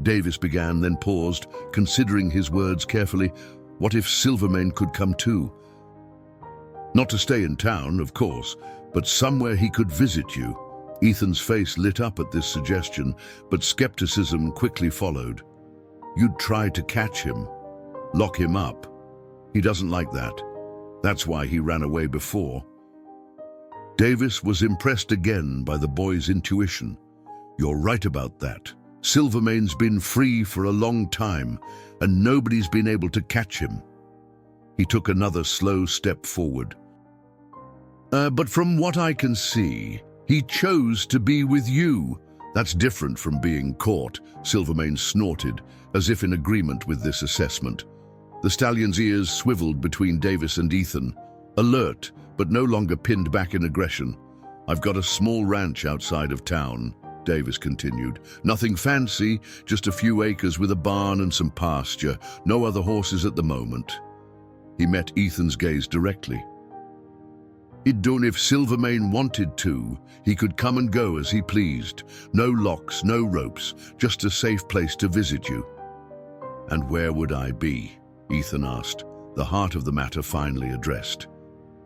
Davis began, then paused, considering his words carefully. "What if Silvermane could come too? Not to stay in town, of course, but somewhere he could visit you." Ethan's face lit up at this suggestion, but skepticism quickly followed. "You'd try to catch him, lock him up. He doesn't like that. That's why he ran away before." Davis was impressed again by the boy's intuition. "You're right about that. Silvermane's been free for a long time, and nobody's been able to catch him." He took another slow step forward. But from what I can see, he chose to be with you. That's different from being caught," Silvermane snorted, as if in agreement with this assessment. The stallion's ears swiveled between Davis and Ethan, alert, but no longer pinned back in aggression. "I've got a small ranch outside of town," Davis continued. "Nothing fancy, just a few acres with a barn and some pasture. No other horses at the moment." He met Ethan's gaze directly. "He'd done if Silvermane wanted to. He could come and go as he pleased. No locks, no ropes, just a safe place to visit you." "And where would I be?" Ethan asked, the heart of the matter finally addressed.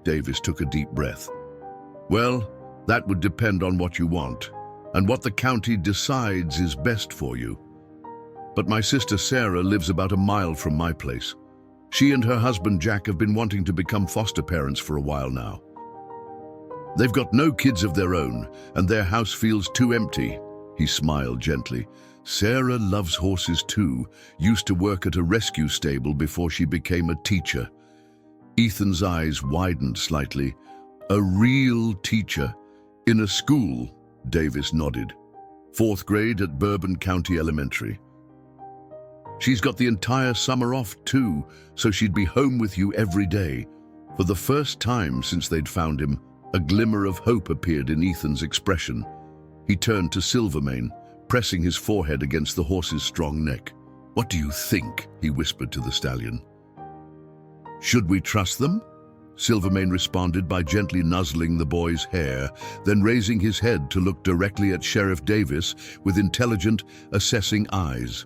Davis took a deep breath. "Well, that would depend on what you want, and what the county decides is best for you. But my sister Sarah lives about a mile from my place. She and her husband Jack have been wanting to become foster parents for a while now. They've got no kids of their own, and their house feels too empty." He smiled gently. "Sarah loves horses too, used to work at a rescue stable before she became a teacher." Ethan's eyes widened slightly. "A real teacher? In a school?" Davis nodded. "4th grade at Bourbon County Elementary. She's got the entire summer off too, so she'd be home with you every day." For the first time since they'd found him, a glimmer of hope appeared in Ethan's expression. He turned to Silvermane, pressing his forehead against the horse's strong neck. "What do you think?" he whispered to the stallion. "Should we trust them?" Silvermane responded by gently nuzzling the boy's hair, then raising his head to look directly at Sheriff Davis with intelligent, assessing eyes.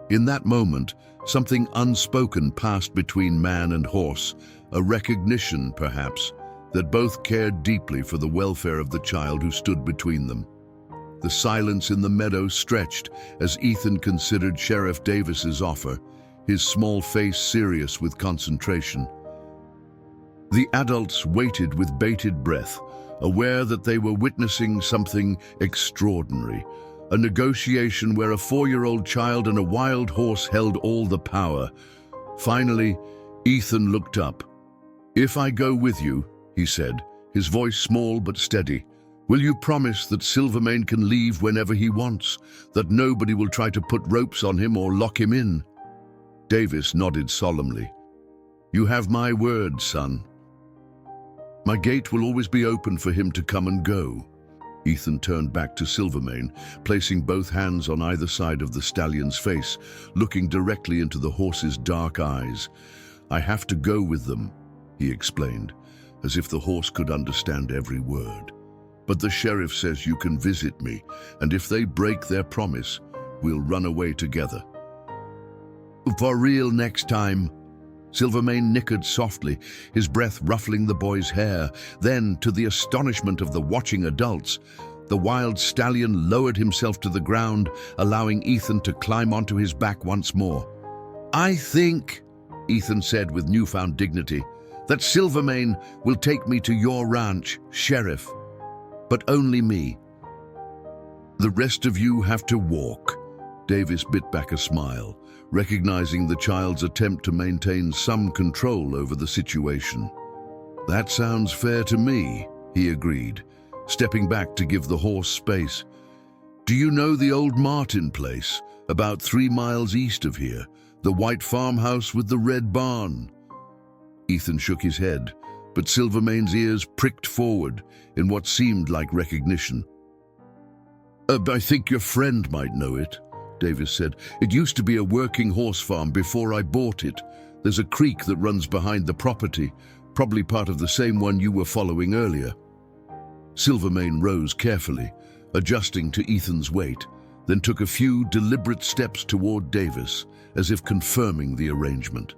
In that moment, something unspoken passed between man and horse, a recognition, perhaps, that both cared deeply for the welfare of the child who stood between them. The silence in the meadow stretched as Ethan considered Sheriff Davis's offer, his small face serious with concentration. The adults waited with bated breath, aware that they were witnessing something extraordinary, a negotiation where a 4-year-old child and a wild horse held all the power. Finally, Ethan looked up. "If I go with you," he said, his voice small but steady, "will you promise that Silvermane can leave whenever he wants, that nobody will try to put ropes on him or lock him in?" Davis nodded solemnly. "You have my word, son. My gate will always be open for him to come and go." Ethan turned back to Silvermane, placing both hands on either side of the stallion's face, looking directly into the horse's dark eyes. "I have to go with them," he explained, as if the horse could understand every word. "But the sheriff says you can visit me, and if they break their promise, we'll run away together." For real next time. Silvermane nickered softly, his breath ruffling the boy's hair. Then, to the astonishment of the watching adults, the wild stallion lowered himself to the ground, allowing Ethan to climb onto his back once more. "I think," Ethan said with newfound dignity, "that Silvermane will take me to your ranch, Sheriff. But only me. The rest of you have to walk." Davis bit back a smile, recognizing the child's attempt to maintain some control over the situation. "That sounds fair to me," he agreed, stepping back to give the horse space. "Do you know the old Martin place, about 3 miles east of here? The white farmhouse with the red barn?" Ethan shook his head, but Silvermane's ears pricked forward in what seemed like recognition. "I think your friend might know it," Davis said. "It used to be a working horse farm before I bought it. There's a creek that runs behind the property, probably part of the same one you were following earlier." Silvermane rose carefully, adjusting to Ethan's weight, then took a few deliberate steps toward Davis, as if confirming the arrangement.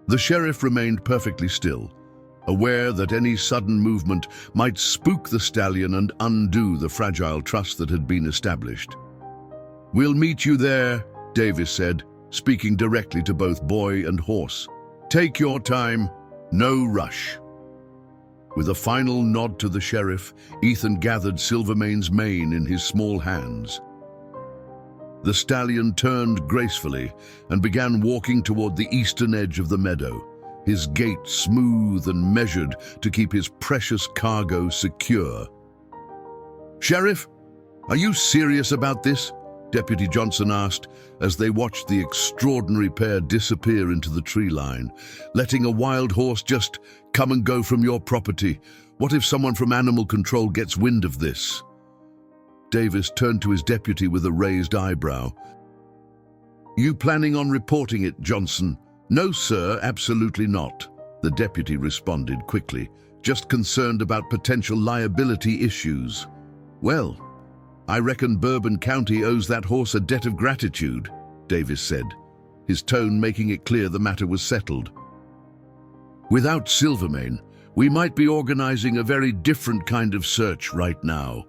The sheriff remained perfectly still, aware that any sudden movement might spook the stallion and undo the fragile trust that had been established. "We'll meet you there," Davis said, speaking directly to both boy and horse. "Take your time, no rush." With a final nod to the sheriff, Ethan gathered Silvermane's mane in his small hands. The stallion turned gracefully and began walking toward the eastern edge of the meadow, his gait smooth and measured to keep his precious cargo secure. "Sheriff, are you serious about this?" Deputy Johnson asked as they watched the extraordinary pair disappear into the tree line. "Letting a wild horse just come and go from your property? What if someone from animal control gets wind of this?" Davis turned to his deputy with a raised eyebrow. "You planning on reporting it, Johnson?" "No, sir, absolutely not," the deputy responded quickly, "just concerned about potential liability issues." "Well, I reckon Bourbon County owes that horse a debt of gratitude," Davis said, his tone making it clear the matter was settled. "Without Silvermane, we might be organizing a very different kind of search right now."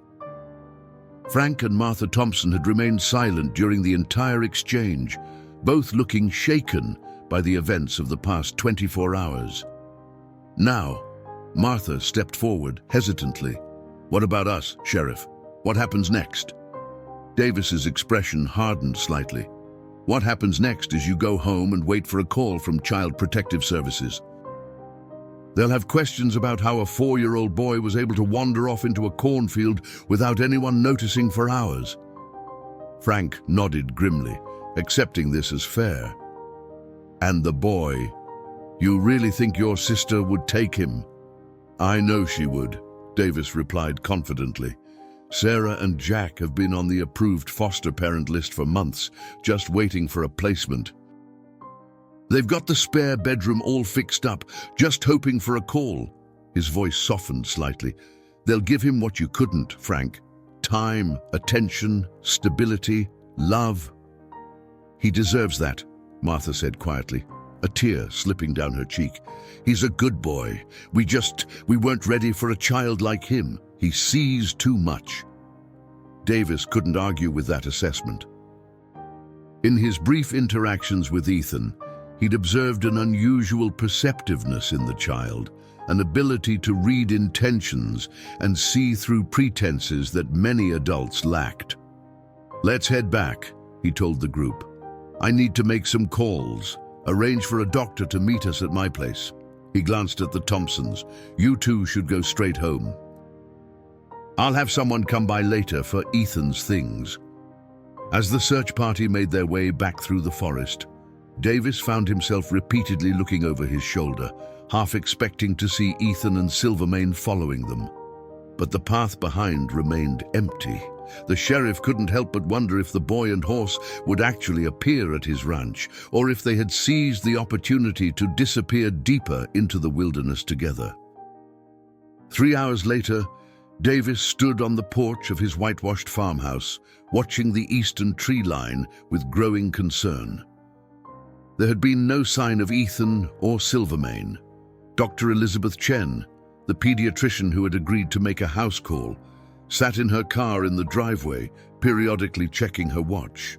Frank and Martha Thompson had remained silent during the entire exchange, both looking shaken by the events of the past 24 hours. Now, Martha stepped forward hesitantly. "What about us, Sheriff? What happens next?" Davis's expression hardened slightly. "What happens next is you go home and wait for a call from Child Protective Services. They'll have questions about how a 4-year-old boy was able to wander off into a cornfield without anyone noticing for hours." Frank nodded grimly, accepting this as fair. "And the boy, you really think your sister would take him?" "I know she would," Davis replied confidently. "Sarah and Jack have been on the approved foster parent list for months, just waiting for a placement. They've got the spare bedroom all fixed up, just hoping for a call." His voice softened slightly. "They'll give him what you couldn't, Frank. Time, attention, stability, love." "He deserves that," Martha said quietly, a tear slipping down her cheek. "He's a good boy. We weren't ready for a child like him. He sees too much." Davis couldn't argue with that assessment. In his brief interactions with Ethan, he'd observed an unusual perceptiveness in the child, an ability to read intentions and see through pretenses that many adults lacked. "Let's head back," he told the group. "I need to make some calls. Arrange for a doctor to meet us at my place." He glanced at the Thompsons. "You two should go straight home. I'll have someone come by later for Ethan's things." As the search party made their way back through the forest, Davis found himself repeatedly looking over his shoulder, half expecting to see Ethan and Silvermane following them. But the path behind remained empty. The sheriff couldn't help but wonder if the boy and horse would actually appear at his ranch, or if they had seized the opportunity to disappear deeper into the wilderness together. 3 hours later, Davis stood on the porch of his whitewashed farmhouse, watching the eastern tree line with growing concern. There had been no sign of Ethan or Silvermane. Dr. Elizabeth Chen, the pediatrician who had agreed to make a house call, sat in her car in the driveway, periodically checking her watch.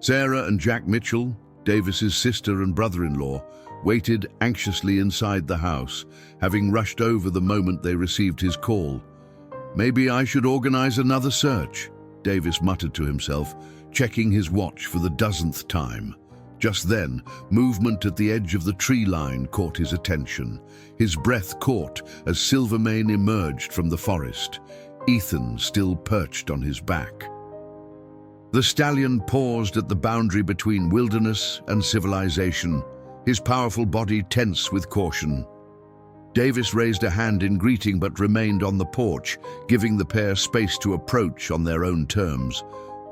Sarah and Jack Mitchell, Davis's sister and brother-in-law, waited anxiously inside the house, having rushed over the moment they received his call. "Maybe I should organize another search," Davis muttered to himself, checking his watch for the dozenth time. Just then, movement at the edge of the tree line caught his attention. His breath caught as Silvermane emerged from the forest, Ethan still perched on his back. The stallion paused at the boundary between wilderness and civilization, his powerful body tense with caution. Davis raised a hand in greeting but remained on the porch, giving the pair space to approach on their own terms.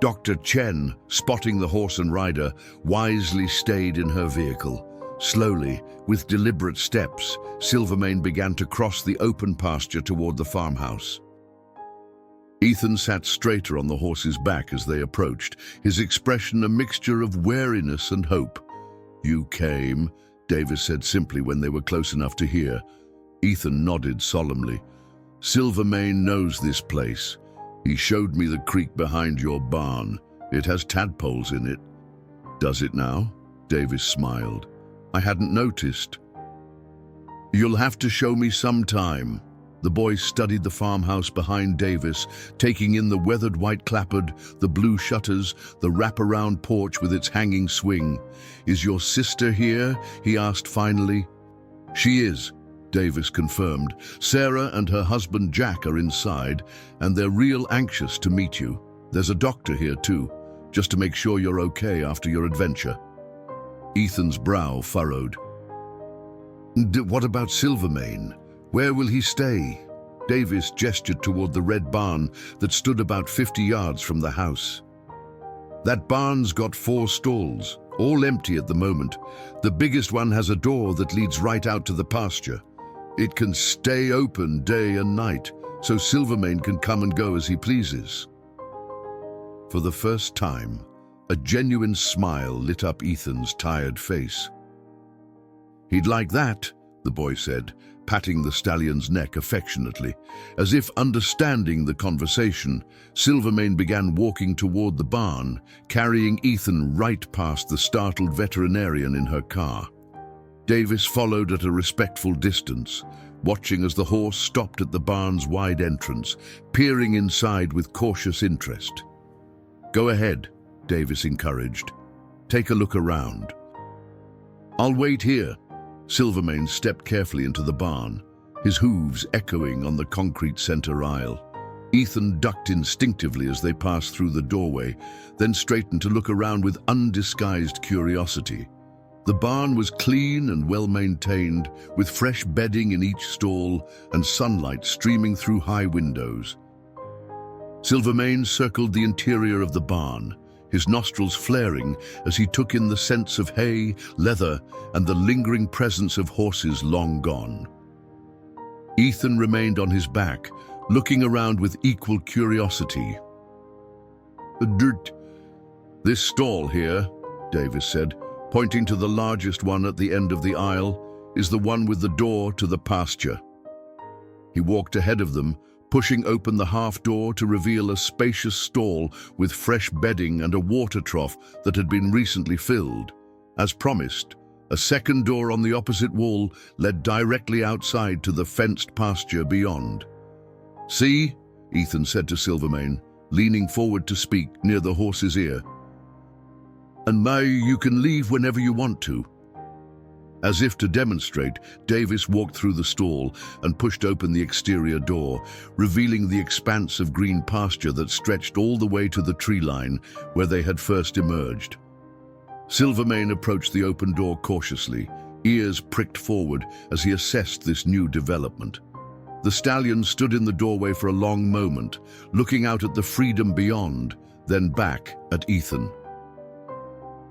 Dr. Chen, spotting the horse and rider, wisely stayed in her vehicle. Slowly, with deliberate steps, Silvermane began to cross the open pasture toward the farmhouse. Ethan sat straighter on the horse's back as they approached, his expression a mixture of wariness and hope. "You came," Davis said simply when they were close enough to hear. Ethan nodded solemnly. "Silvermane knows this place. He showed me the creek behind your barn. It has tadpoles in it." "Does it now?" Davis smiled. "I hadn't noticed." "You'll have to show me sometime." The boys studied the farmhouse behind Davis, taking in the weathered white clapboard, the blue shutters, the wraparound porch with its hanging swing. "Is your sister here?" he asked finally. "She is," Davis confirmed. "Sarah and her husband Jack are inside, and they're real anxious to meet you. There's a doctor here too, just to make sure you're okay after your adventure." Ethan's brow furrowed. "What about Silvermane? Where will he stay?" Davis gestured toward the red barn that stood about 50 yards from the house. "That barn's got 4 stalls, all empty at the moment. The biggest one has a door that leads right out to the pasture. It can stay open day and night, so Silvermane can come and go as he pleases." For the first time, a genuine smile lit up Ethan's tired face. "He'd like that," the boy said, patting the stallion's neck affectionately. As if understanding the conversation, Silvermane began walking toward the barn, carrying Ethan right past the startled veterinarian in her car. Davis followed at a respectful distance, watching as the horse stopped at the barn's wide entrance, peering inside with cautious interest. "Go ahead," Davis encouraged. "Take a look around." "I'll wait here." Silvermane stepped carefully into the barn, his hooves echoing on the concrete center aisle. Ethan ducked instinctively as they passed through the doorway, then straightened to look around with undisguised curiosity. The barn was clean and well-maintained, with fresh bedding in each stall and sunlight streaming through high windows. Silvermane circled the interior of the barn, his nostrils flaring as he took in the scents of hay, leather, and the lingering presence of horses long gone. Ethan remained on his back, looking around with equal curiosity. "This stall here," Davis said, pointing to the largest one at the end of the aisle, "is the one with the door to the pasture." He walked ahead of them, pushing open the half door to reveal a spacious stall with fresh bedding and a water trough that had been recently filled. As promised, a second door on the opposite wall led directly outside to the fenced pasture beyond. "See?" Ethan said to Silvermane, leaning forward to speak near the horse's ear. "And you can leave whenever you want to." As if to demonstrate, Davis walked through the stall and pushed open the exterior door, revealing the expanse of green pasture that stretched all the way to the tree line where they had first emerged. Silvermane approached the open door cautiously, ears pricked forward as he assessed this new development. The stallion stood in the doorway for a long moment, looking out at the freedom beyond, then back at Ethan.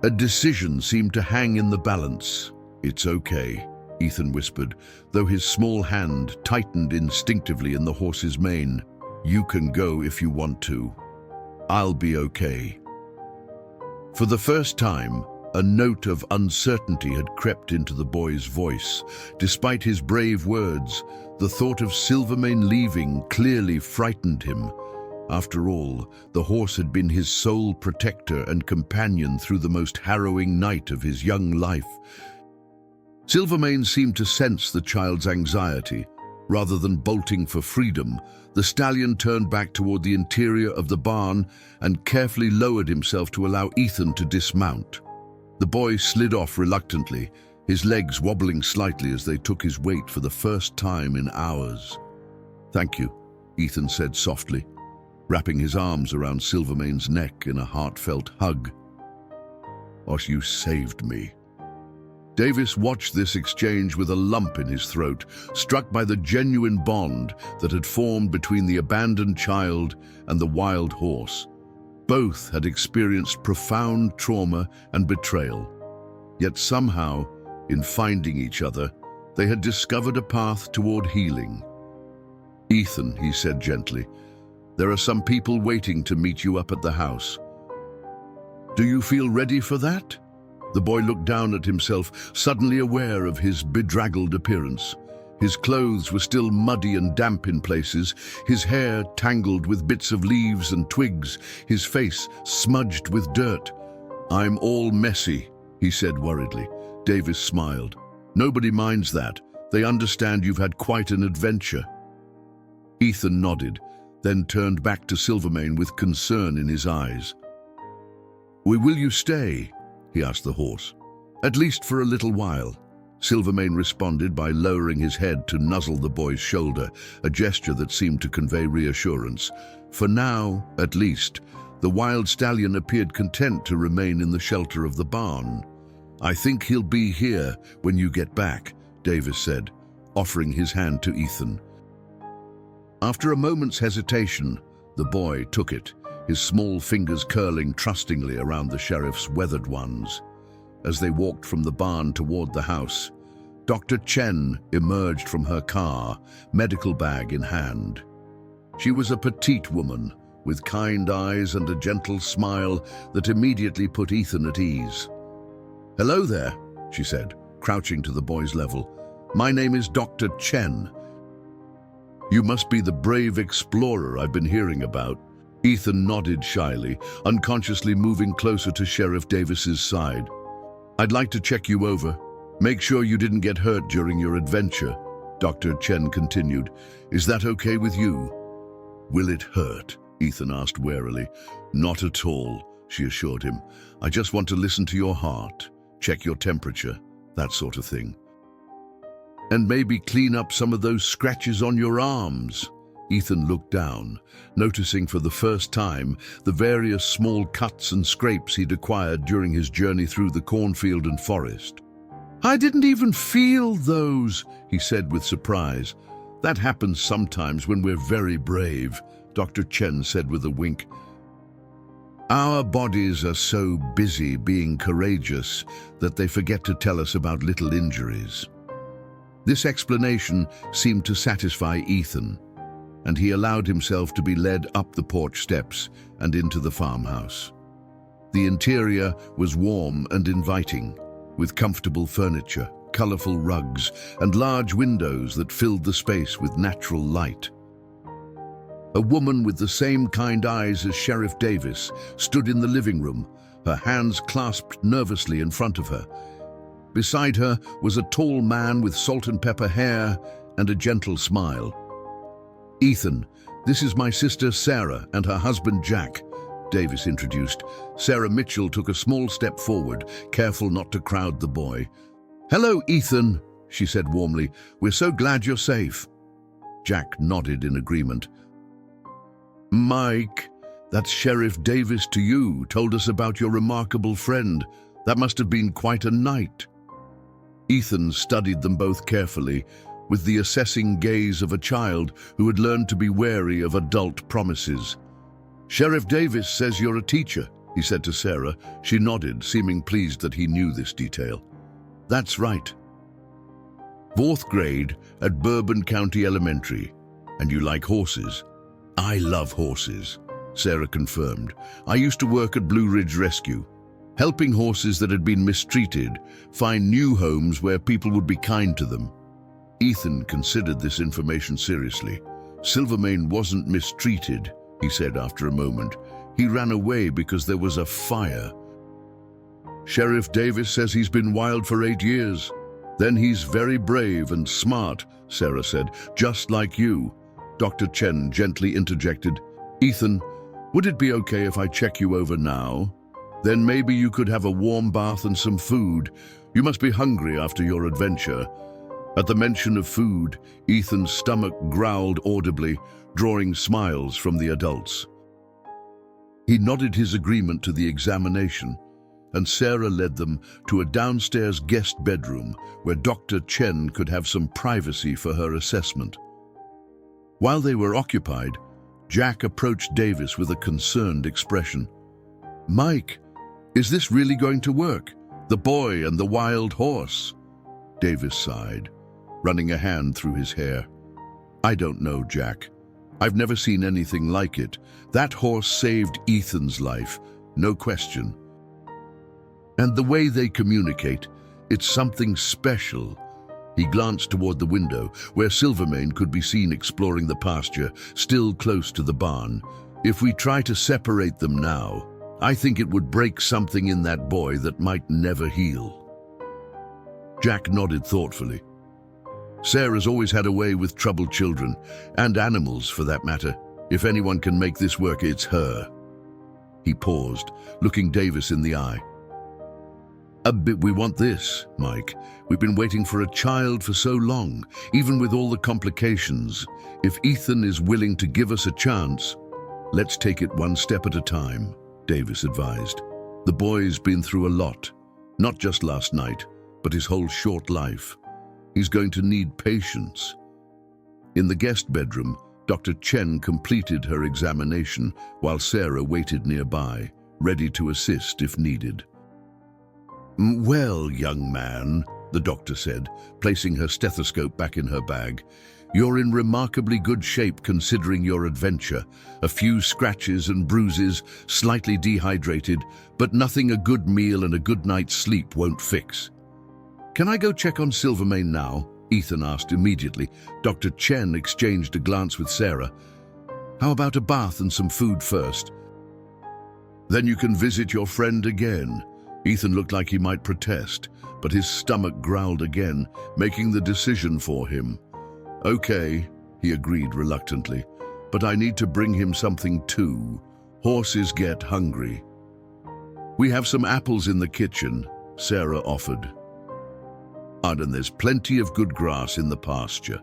A decision seemed to hang in the balance. "It's okay," Ethan whispered, though his small hand tightened instinctively in the horse's mane. "You can go if you want to. I'll be okay." For the first time, A note of uncertainty had crept into the boy's voice. Despite his brave words, the thought of Silvermane leaving clearly frightened him. After all, the horse had been his sole protector and companion through the most harrowing night of his young life. Silvermane seemed to sense the child's anxiety. Rather than bolting for freedom, the stallion turned back toward the interior of the barn and carefully lowered himself to allow Ethan to dismount. The boy slid off reluctantly, his legs wobbling slightly as they took his weight for the first time in hours. "Thank you," Ethan said softly, wrapping his arms around Silvermane's neck in a heartfelt hug. "Oh, you saved me." Davis watched this exchange with a lump in his throat, struck by the genuine bond that had formed between the abandoned child and the wild horse. Both had experienced profound trauma and betrayal. Yet somehow, in finding each other, they had discovered a path toward healing. "Ethan," he said gently, "there are some people waiting to meet you up at the house. Do you feel ready for that?" The boy looked down at himself, suddenly aware of his bedraggled appearance. His clothes were still muddy and damp in places, his hair tangled with bits of leaves and twigs, his face smudged with dirt. "I'm all messy," he said worriedly. Davis smiled. "Nobody minds that. They understand you've had quite an adventure." Ethan nodded, then turned back to Silvermane with concern in his eyes. "Will you stay?" he asked the horse. "At least for a little while." Silvermane responded by lowering his head to nuzzle the boy's shoulder, a gesture that seemed to convey reassurance. For now, at least, the wild stallion appeared content to remain in the shelter of the barn. "I think he'll be here when you get back," Davis said, offering his hand to Ethan. After a moment's hesitation, the boy took it, his small fingers curling trustingly around the sheriff's weathered ones. As they walked from the barn toward the house, Dr. Chen emerged from her car, medical bag in hand. She was a petite woman, with kind eyes and a gentle smile that immediately put Ethan at ease. "Hello there," she said, crouching to the boy's level. "My name is Dr. Chen. You must be the brave explorer I've been hearing about." Ethan nodded shyly, unconsciously moving closer to Sheriff Davis's side. "I'd like to check you over. Make sure you didn't get hurt during your adventure," Dr. Chen continued. "Is that okay with you?" "Will it hurt?" Ethan asked warily. "Not at all," she assured him. "I just want to listen to your heart, check your temperature, that sort of thing. And maybe clean up some of those scratches on your arms." Ethan looked down, noticing for the first time the various small cuts and scrapes he'd acquired during his journey through the cornfield and forest. "I didn't even feel those," he said with surprise. "That happens sometimes when we're very brave," Dr. Chen said with a wink. "Our bodies are so busy being courageous that they forget to tell us about little injuries." This explanation seemed to satisfy Ethan, and he allowed himself to be led up the porch steps and into the farmhouse. The interior was warm and inviting, with comfortable furniture, colorful rugs, and large windows that filled the space with natural light. A woman with the same kind eyes as Sheriff Davis stood in the living room, her hands clasped nervously in front of her. Beside her was a tall man with salt and pepper hair and a gentle smile. "Ethan, this is my sister Sarah and her husband Jack," Davis introduced. Sarah Mitchell took a small step forward, careful not to crowd the boy. "Hello, Ethan," she said warmly. "We're so glad you're safe." Jack nodded in agreement. "Mike, that's Sheriff Davis to you, told us about your remarkable friend. That must have been quite a night." Ethan studied them both carefully, with the assessing gaze of a child who had learned to be wary of adult promises. "Sheriff Davis says you're a teacher," he said to Sarah. She nodded, seeming pleased that he knew this detail. "That's right." "Fourth grade at Bourbon County Elementary. And you like horses?" "I love horses," Sarah confirmed. "I used to work at Blue Ridge Rescue." helping horses that had been mistreated find new homes where people would be kind to them. Ethan considered this information seriously. Silvermane wasn't mistreated, he said after a moment. He ran away because there was a fire. Sheriff Davis says he's been wild for 8 years. Then he's very brave and smart, Sarah said, just like you. Dr. Chen gently interjected, Ethan, would it be okay if I check you over now? Then maybe you could have a warm bath and some food. You must be hungry after your adventure. At the mention of food, Ethan's stomach growled audibly, drawing smiles from the adults. He nodded his agreement to the examination, and Sarah led them to a downstairs guest bedroom where Dr. Chen could have some privacy for her assessment. While they were occupied, Jack approached Davis with a concerned expression. Mike, is this really going to work? The boy and the wild horse? Davis sighed, running a hand through his hair. I don't know, Jack. I've never seen anything like it. That horse saved Ethan's life, no question. And the way they communicate, it's something special. He glanced toward the window, where Silvermane could be seen exploring the pasture, still close to the barn. If we try to separate them now, I think it would break something in that boy that might never heal. Jack nodded thoughtfully. Sarah's always had a way with troubled children, and animals for that matter. If anyone can make this work, it's her. He paused, looking Davis in the eye. We want this, Mike. We've been waiting for a child for so long, even with all the complications. If Ethan is willing to give us a chance, let's take it one step at a time, Davis advised. The boy's been through a lot, not just last night, but his whole short life. He's going to need patience. In the guest bedroom, Dr. Chen completed her examination while Sarah waited nearby, ready to assist if needed. Well, young man, the doctor said, placing her stethoscope back in her bag, you're in remarkably good shape considering your adventure. A few scratches and bruises, slightly dehydrated, but nothing a good meal and a good night's sleep won't fix. Can I go check on Silvermane now? Ethan asked immediately. Dr. Chen exchanged a glance with Sarah. How about a bath and some food first? Then you can visit your friend again. Ethan looked like he might protest, but his stomach growled again, making the decision for him. Okay, he agreed reluctantly, but I need to bring him something too. Horses get hungry. We have some apples in the kitchen, Sarah offered. And there's plenty of good grass in the pasture.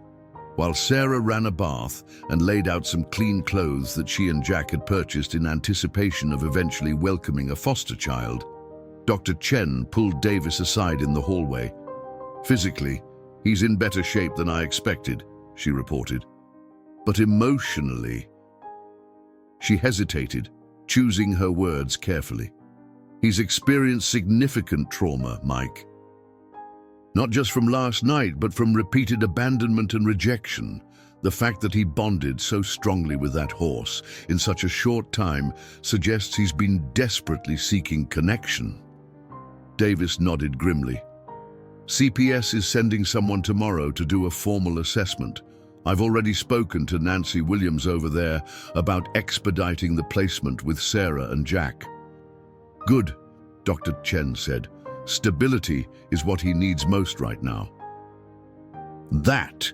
While Sarah ran a bath and laid out some clean clothes that she and Jack had purchased in anticipation of eventually welcoming a foster child, Dr. Chen pulled Davis aside in the hallway. Physically, he's in better shape than I expected, she reported. But emotionally, she hesitated, choosing her words carefully. He's experienced significant trauma, Mike. Not just from last night, but from repeated abandonment and rejection. The fact that he bonded so strongly with that horse in such a short time suggests he's been desperately seeking connection. Davis nodded grimly. CPS is sending someone tomorrow to do a formal assessment. I've already spoken to Nancy Williams over there about expediting the placement with Sarah and Jack. Good, Dr. Chen said. Stability is what he needs most right now. That,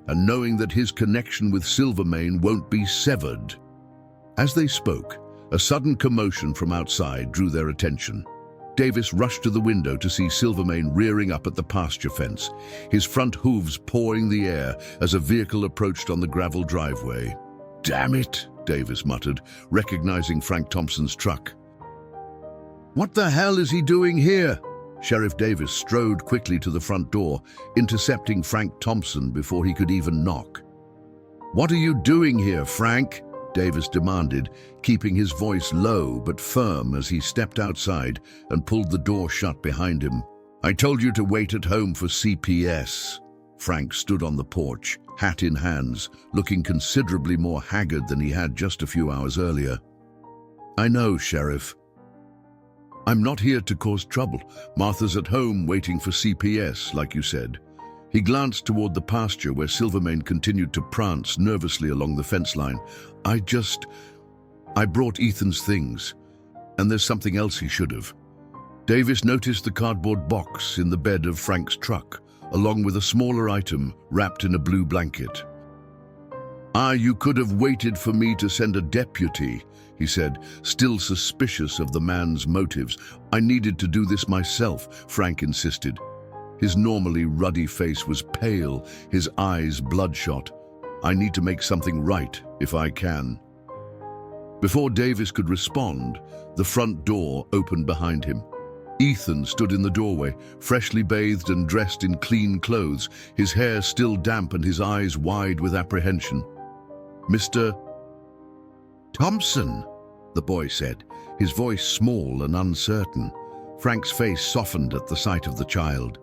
and knowing that his connection with Silvermane won't be severed. As they spoke, a sudden commotion from outside drew their attention. Davis rushed to the window to see Silvermane rearing up at the pasture fence, his front hooves pawing the air as a vehicle approached on the gravel driveway. Damn it, Davis muttered, recognizing Frank Thompson's truck. What the hell is he doing here? Sheriff Davis strode quickly to the front door, intercepting Frank Thompson before he could even knock. What are you doing here, Frank? Davis demanded, keeping his voice low but firm as he stepped outside and pulled the door shut behind him. I told you to wait at home for CPS. Frank stood on the porch, hat in hands, looking considerably more haggard than he had just a few hours earlier. I know, Sheriff. I'm not here to cause trouble. Martha's at home waiting for CPS, like you said. He glanced toward the pasture where Silvermane continued to prance nervously along the fence line. I brought Ethan's things, and there's something else he should have. Davis noticed the cardboard box in the bed of Frank's truck, along with a smaller item wrapped in a blue blanket. You could have waited for me to send a deputy, he said, still suspicious of the man's motives. I needed to do this myself, Frank insisted. His normally ruddy face was pale, his eyes bloodshot. I need to make something right, if I can. Before Davis could respond, the front door opened behind him. Ethan stood in the doorway, freshly bathed and dressed in clean clothes, his hair still damp and his eyes wide with apprehension. Mr. Thompson, the boy said, his voice small and uncertain. Frank's face softened at the sight of the child.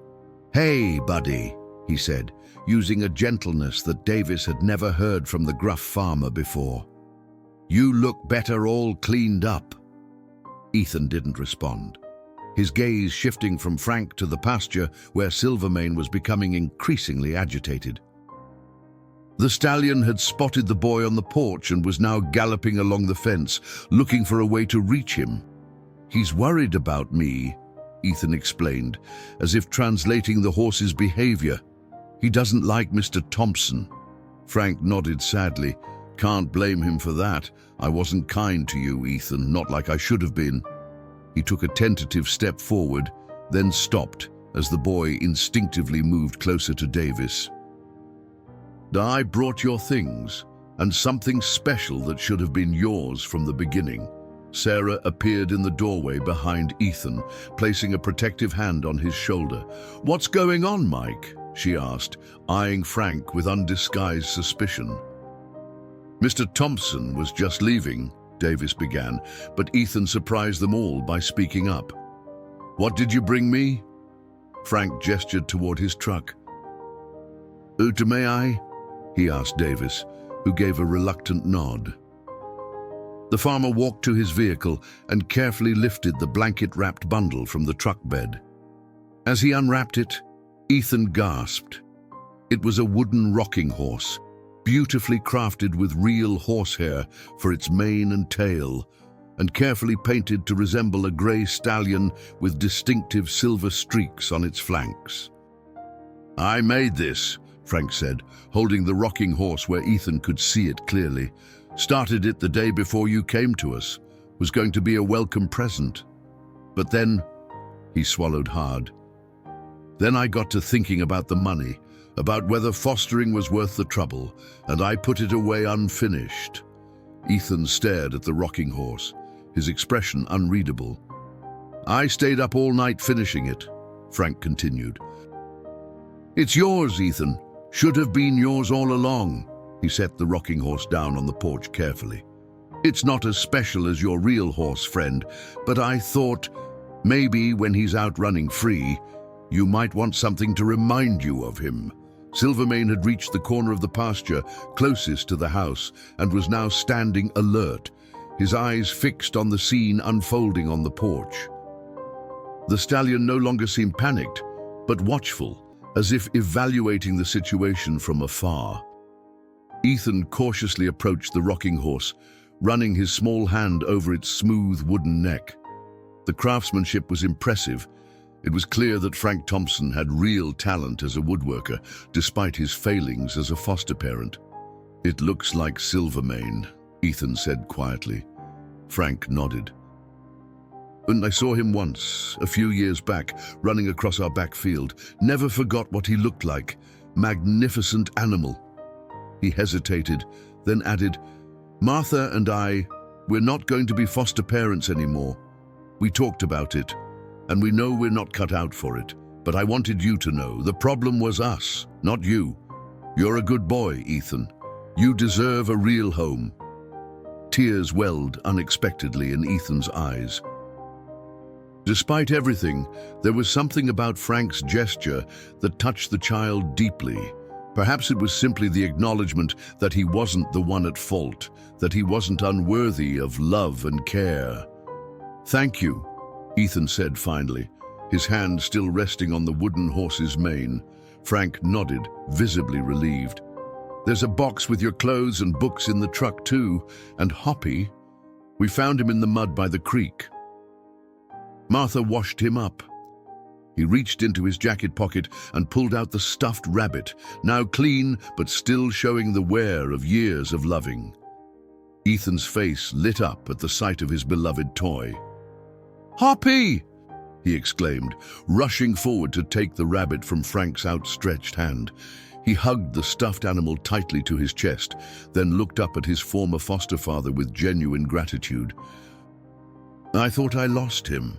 Hey, buddy, he said, using a gentleness that Davis had never heard from the gruff farmer before. You look better all cleaned up. Ethan didn't respond, his gaze shifting from Frank to the pasture where Silvermane was becoming increasingly agitated. The stallion had spotted the boy on the porch and was now galloping along the fence, looking for a way to reach him. He's worried about me, Ethan explained, as if translating the horse's behavior. He doesn't like Mr. Thompson. Frank nodded sadly. Can't blame him for that. I wasn't kind to you, Ethan, not like I should have been. He took a tentative step forward, then stopped as the boy instinctively moved closer to Davis. I brought your things, and something special that should have been yours from the beginning. Sarah appeared in the doorway behind Ethan, placing a protective hand on his shoulder. What's going on, Mike? She asked, eyeing Frank with undisguised suspicion. Mr. Thompson was just leaving, Davis began, but Ethan surprised them all by speaking up. What did you bring me? Frank gestured toward his truck. May I? He asked Davis, who gave a reluctant nod. The farmer walked to his vehicle and carefully lifted the blanket-wrapped bundle from the truck bed. As he unwrapped it, Ethan gasped. It was a wooden rocking horse, beautifully crafted with real horsehair for its mane and tail, and carefully painted to resemble a grey stallion with distinctive silver streaks on its flanks. I made this, Frank said, holding the rocking horse where Ethan could see it clearly. Started it the day before you came to us. Was going to be a welcome present. But then, he swallowed hard. Then I got to thinking about the money, about whether fostering was worth the trouble, and I put it away unfinished. Ethan stared at the rocking horse, his expression unreadable. I stayed up all night finishing it, Frank continued. It's yours, Ethan. Should have been yours all along. He set the rocking horse down on the porch carefully. It's not as special as your real horse, friend, but I thought maybe when he's out running free, you might want something to remind you of him. Silvermane had reached the corner of the pasture closest to the house and was now standing alert, his eyes fixed on the scene unfolding on the porch. The stallion no longer seemed panicked, but watchful, as if evaluating the situation from afar. Ethan cautiously approached the rocking horse, running his small hand over its smooth wooden neck. The craftsmanship was impressive. It was clear that Frank Thompson had real talent as a woodworker, despite his failings as a foster parent. It looks like Silvermane, Ethan said quietly. Frank nodded. And I saw him once, a few years back, running across our back field. Never forgot what he looked like. Magnificent animal. He hesitated, then added, Martha and we're not going to be foster parents anymore. We talked about it, and we know we're not cut out for it. But I wanted you to know the problem was us, not you. You're a good boy, Ethan. You deserve a real home. Tears welled unexpectedly in Ethan's eyes. Despite everything, there was something about Frank's gesture that touched the child deeply. Perhaps it was simply the acknowledgement that he wasn't the one at fault, that he wasn't unworthy of love and care. Thank you, Ethan said finally, his hand still resting on the wooden horse's mane. Frank nodded, visibly relieved. There's a box with your clothes and books in the truck too, and Hoppy, we found him in the mud by the creek. Martha washed him up. He reached into his jacket pocket and pulled out the stuffed rabbit, now clean but still showing the wear of years of loving. Ethan's face lit up at the sight of his beloved toy. "Hoppy!" he exclaimed, rushing forward to take the rabbit from Frank's outstretched hand. He hugged the stuffed animal tightly to his chest, then looked up at his former foster father with genuine gratitude. "I thought I lost him.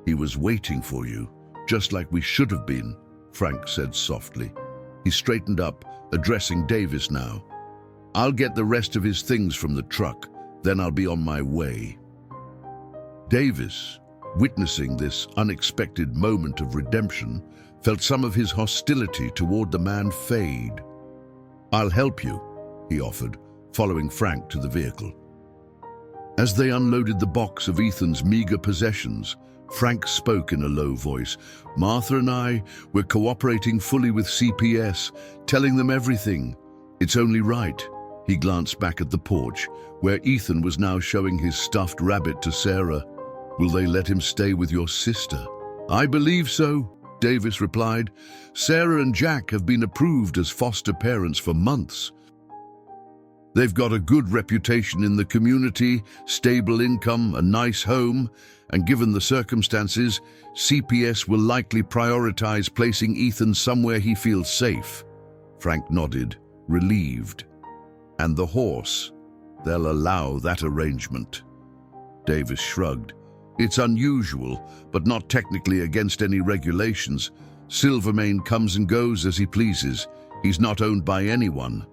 He was waiting for you, just like we should have been," Frank said softly. He straightened up, addressing Davis now. "I'll get the rest of his things from the truck, then I'll be on my way." Davis, witnessing this unexpected moment of redemption, felt some of his hostility toward the man fade. "I'll help you," he offered, following Frank to the vehicle. As they unloaded the box of Ethan's meager possessions, Frank spoke in a low voice. "Martha and I, we're cooperating fully with CPS, telling them everything. It's only right." He glanced back at the porch, where Ethan was now showing his stuffed rabbit to Sarah. "Will they let him stay with your sister?" "I believe so," Davis replied. "Sarah and Jack have been approved as foster parents for months. They've got a good reputation in the community, stable income, a nice home, and given the circumstances, CPS will likely prioritize placing Ethan somewhere he feels safe." Frank nodded, relieved. "And the horse? They'll allow that arrangement." Davis shrugged. "It's unusual, but not technically against any regulations. Silvermane comes and goes as he pleases. He's not owned by anyone.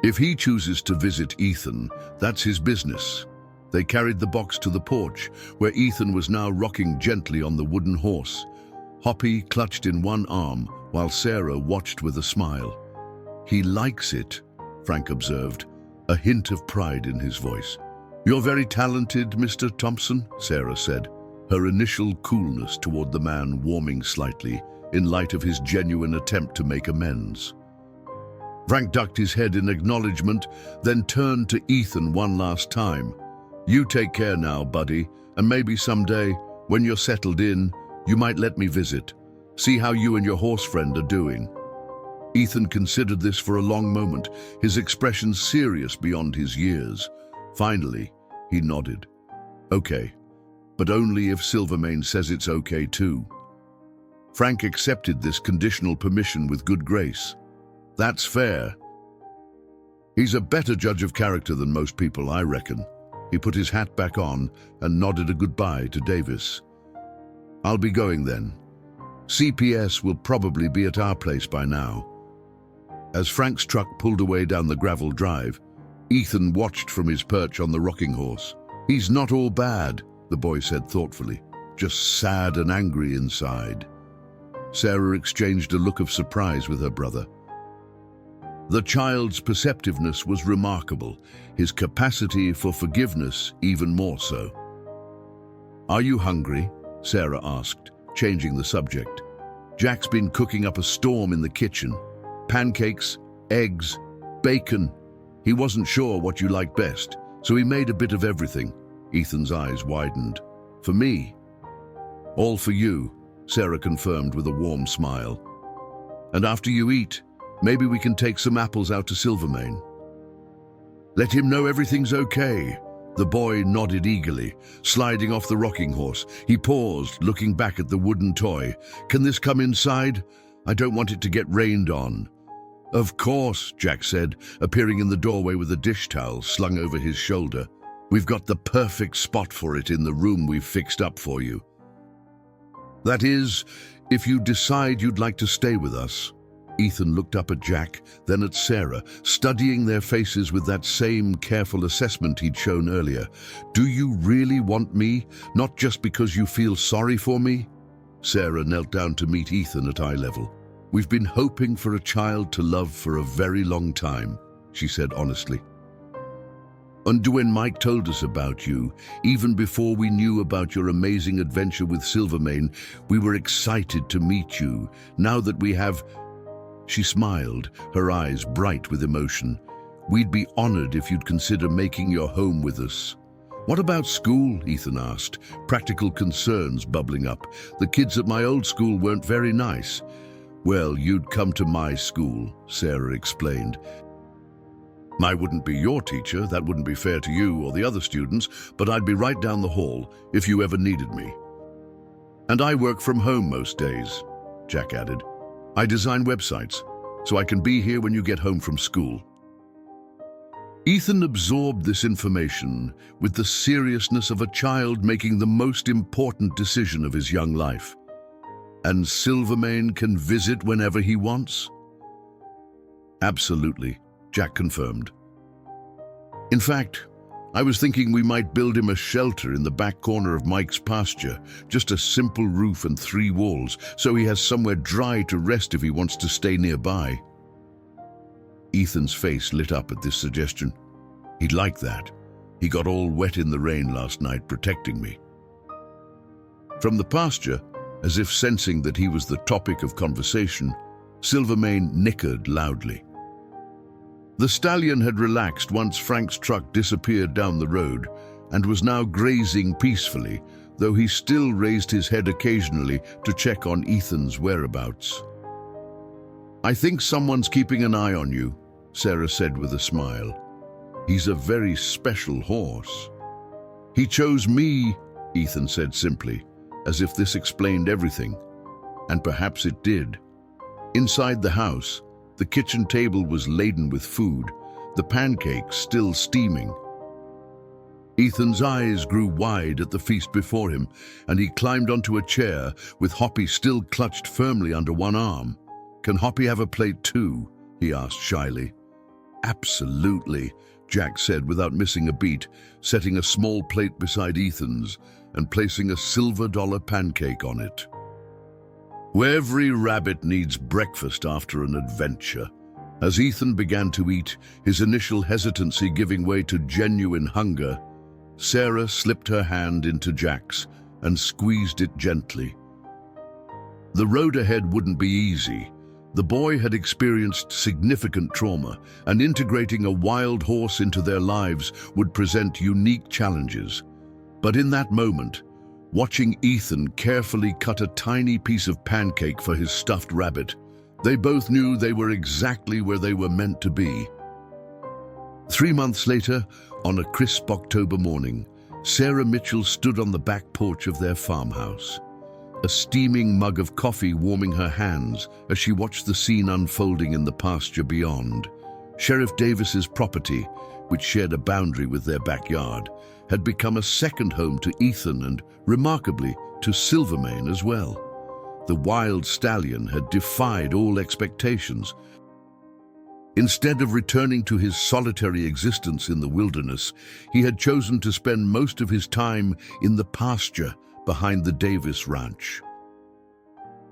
If he chooses to visit Ethan, that's his business." They carried the box to the porch, where Ethan was now rocking gently on the wooden horse. Hoppy clutched in one arm, while Sarah watched with a smile. "He likes it," Frank observed, a hint of pride in his voice. "You're very talented, Mr. Thompson," Sarah said, her initial coolness toward the man warming slightly in light of his genuine attempt to make amends. Frank ducked his head in acknowledgement, then turned to Ethan one last time. "You take care now, buddy, and maybe someday, when you're settled in, you might let me visit. See how you and your horse friend are doing." Ethan considered this for a long moment, his expression serious beyond his years. Finally, he nodded. "Okay, but only if Silvermane says it's okay too." Frank accepted this conditional permission with good grace. "That's fair. He's a better judge of character than most people, I reckon." He put his hat back on and nodded a goodbye to Davis. "I'll be going then. CPS will probably be at our place by now." As Frank's truck pulled away down the gravel drive, Ethan watched from his perch on the rocking horse. "He's not all bad," the boy said thoughtfully, "just sad and angry inside." Sarah exchanged a look of surprise with her brother. The child's perceptiveness was remarkable, his capacity for forgiveness even more so. "Are you hungry?" Sarah asked, changing the subject. "Jack's been cooking up a storm in the kitchen. Pancakes, eggs, bacon. He wasn't sure what you liked best, so he made a bit of everything." Ethan's eyes widened. "For me?" "All for you," Sarah confirmed with a warm smile. "And after you eat, maybe we can take some apples out to Silvermane." "Let him know everything's okay." The boy nodded eagerly, sliding off the rocking horse. He paused, looking back at the wooden toy. "Can this come inside? I don't want it to get rained on." "Of course," Jack said, appearing in the doorway with a dish towel slung over his shoulder. "We've got the perfect spot for it in the room we've fixed up for you. That is, if you decide you'd like to stay with us." Ethan looked up at Jack, then at Sarah, studying their faces with that same careful assessment he'd shown earlier. "Do you really want me, not just because you feel sorry for me?" Sarah knelt down to meet Ethan at eye level. "We've been hoping for a child to love for a very long time," she said honestly. And when Mike told us about you, even before we knew about your amazing adventure with Silvermane, we were excited to meet you. Now that we have..." She smiled, her eyes bright with emotion. "We'd be honored if you'd consider making your home with us." "What about school?" Ethan asked, practical concerns bubbling up. "The kids at my old school weren't very nice." "Well, you'd come to my school," Sarah explained. "I wouldn't be your teacher, that wouldn't be fair to you or the other students, but I'd be right down the hall if you ever needed me. And I work from home most days," Jack added. "I design websites, so I can be here when you get home from school." Ethan absorbed this information with the seriousness of a child making the most important decision of his young life. "And Silvermane can visit whenever he wants?" "Absolutely," Jack confirmed. "In fact, I was thinking we might build him a shelter in the back corner of Mike's pasture, just a simple roof and 3 walls, so he has somewhere dry to rest if he wants to stay nearby." Ethan's face lit up at this suggestion. He'd like that. He got all wet in the rain last night protecting me. From the pasture, as if sensing that he was the topic of conversation, Silvermane nickered loudly. The stallion had relaxed once Frank's truck disappeared down the road and was now grazing peacefully, though he still raised his head occasionally to check on Ethan's whereabouts. "I think someone's keeping an eye on you," Sarah said with a smile. "He's a very special horse." "He chose me," Ethan said simply, as if this explained everything. And perhaps it did. Inside the house, the kitchen table was laden with food, the pancakes still steaming. Ethan's eyes grew wide at the feast before him, and he climbed onto a chair with Hoppy still clutched firmly under one arm. "Can Hoppy have a plate too?" he asked shyly. "Absolutely," Jack said without missing a beat, setting a small plate beside Ethan's and placing a $silver pancake on it. Every rabbit needs breakfast after an adventure. As Ethan began to eat, his initial hesitancy giving way to genuine hunger, Sarah slipped her hand into Jack's and squeezed it gently. The road ahead wouldn't be easy. The boy had experienced significant trauma, and integrating a wild horse into their lives would present unique challenges. But in that moment, watching Ethan carefully cut a tiny piece of pancake for his stuffed rabbit, they both knew they were exactly where they were meant to be. 3 months later, on a crisp October morning, Sarah Mitchell stood on the back porch of their farmhouse, a steaming mug of coffee warming her hands as she watched the scene unfolding in the pasture beyond. Sheriff Davis's property, which shared a boundary with their backyard, had become a second home to Ethan and, remarkably, to Silvermane as well. The wild stallion had defied all expectations. Instead of returning to his solitary existence in the wilderness, he had chosen to spend most of his time in the pasture behind the Davis ranch.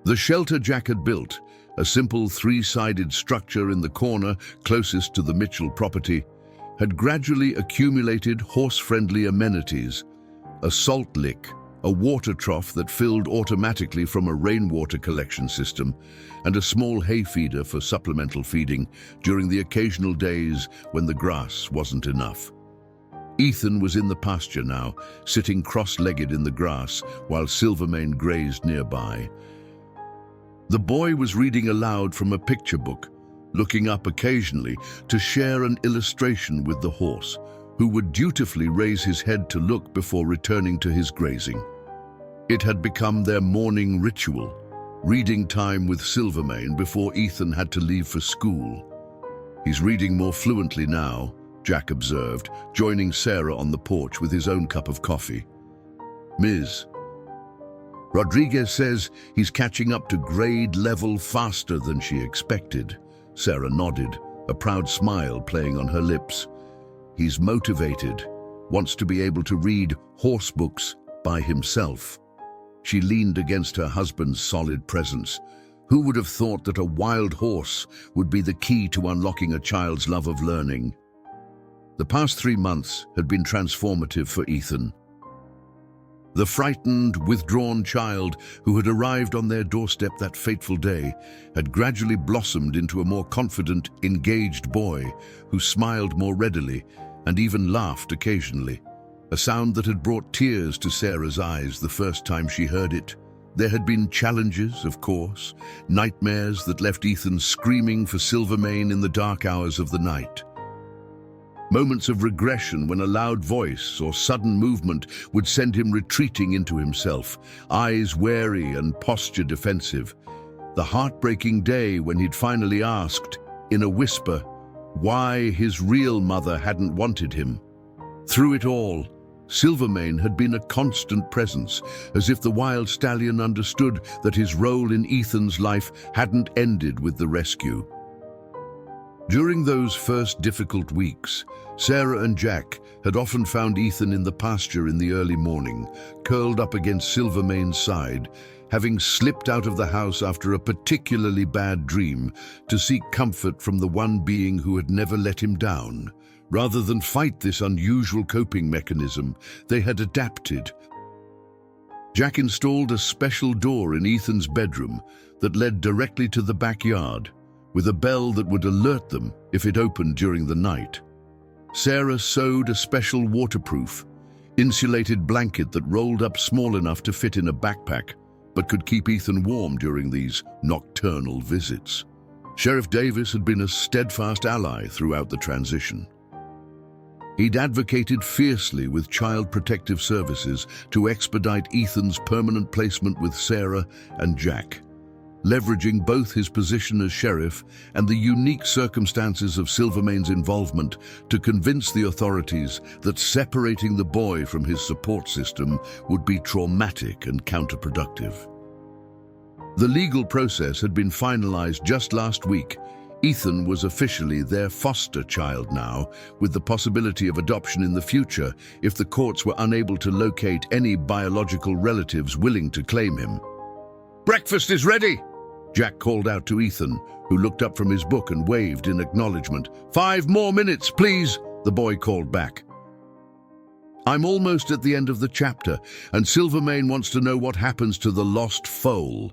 The shelter Jack had built, a simple 3-sided structure in the corner closest to the Mitchell property, had gradually accumulated horse-friendly amenities: a salt lick, a water trough that filled automatically from a rainwater collection system, and a small hay feeder for supplemental feeding during the occasional days when the grass wasn't enough. Ethan was in the pasture now, sitting cross-legged in the grass while Silvermane grazed nearby. The boy was reading aloud from a picture book, looking up occasionally to share an illustration with the horse, who would dutifully raise his head to look before returning to his grazing. It had become their morning ritual, reading time with Silvermane before Ethan had to leave for school. "He's reading more fluently now," Jack observed, joining Sarah on the porch with his own cup of coffee. "Ms. Rodriguez says he's catching up to grade level faster than she expected." Sarah nodded, a proud smile playing on her lips. "He's motivated, wants to be able to read horse books by himself." She leaned against her husband's solid presence. Who would have thought that a wild horse would be the key to unlocking a child's love of learning? The past 3 months had been transformative for Ethan. The frightened, withdrawn child who had arrived on their doorstep that fateful day had gradually blossomed into a more confident, engaged boy who smiled more readily and even laughed occasionally, a sound that had brought tears to Sarah's eyes the first time she heard it. There had been challenges, of course, nightmares that left Ethan screaming for Silvermane in the dark hours of the night. Moments of regression when a loud voice or sudden movement would send him retreating into himself, eyes wary and posture defensive. The heartbreaking day when he'd finally asked, in a whisper, why his real mother hadn't wanted him. Through it all, Silvermane had been a constant presence, as if the wild stallion understood that his role in Ethan's life hadn't ended with the rescue. During those first difficult weeks, Sarah and Jack had often found Ethan in the pasture in the early morning, curled up against Silvermane's side, having slipped out of the house after a particularly bad dream to seek comfort from the one being who had never let him down. Rather than fight this unusual coping mechanism, they had adapted. Jack installed a special door in Ethan's bedroom that led directly to the backyard, with a bell that would alert them if it opened during the night. Sarah sewed a special waterproof, insulated blanket that rolled up small enough to fit in a backpack, but could keep Ethan warm during these nocturnal visits. Sheriff Davis had been a steadfast ally throughout the transition. He'd advocated fiercely with Child Protective Services to expedite Ethan's permanent placement with Sarah and Jack, leveraging both his position as sheriff and the unique circumstances of Silvermane's involvement to convince the authorities that separating the boy from his support system would be traumatic and counterproductive. The legal process had been finalized just last week. Ethan was officially their foster child now, with the possibility of adoption in the future if the courts were unable to locate any biological relatives willing to claim him. "Breakfast is ready!" Jack called out to Ethan, who looked up from his book and waved in acknowledgement. "5 more minutes, please," the boy called back. "I'm almost at the end of the chapter, and Silvermane wants to know what happens to the lost foal."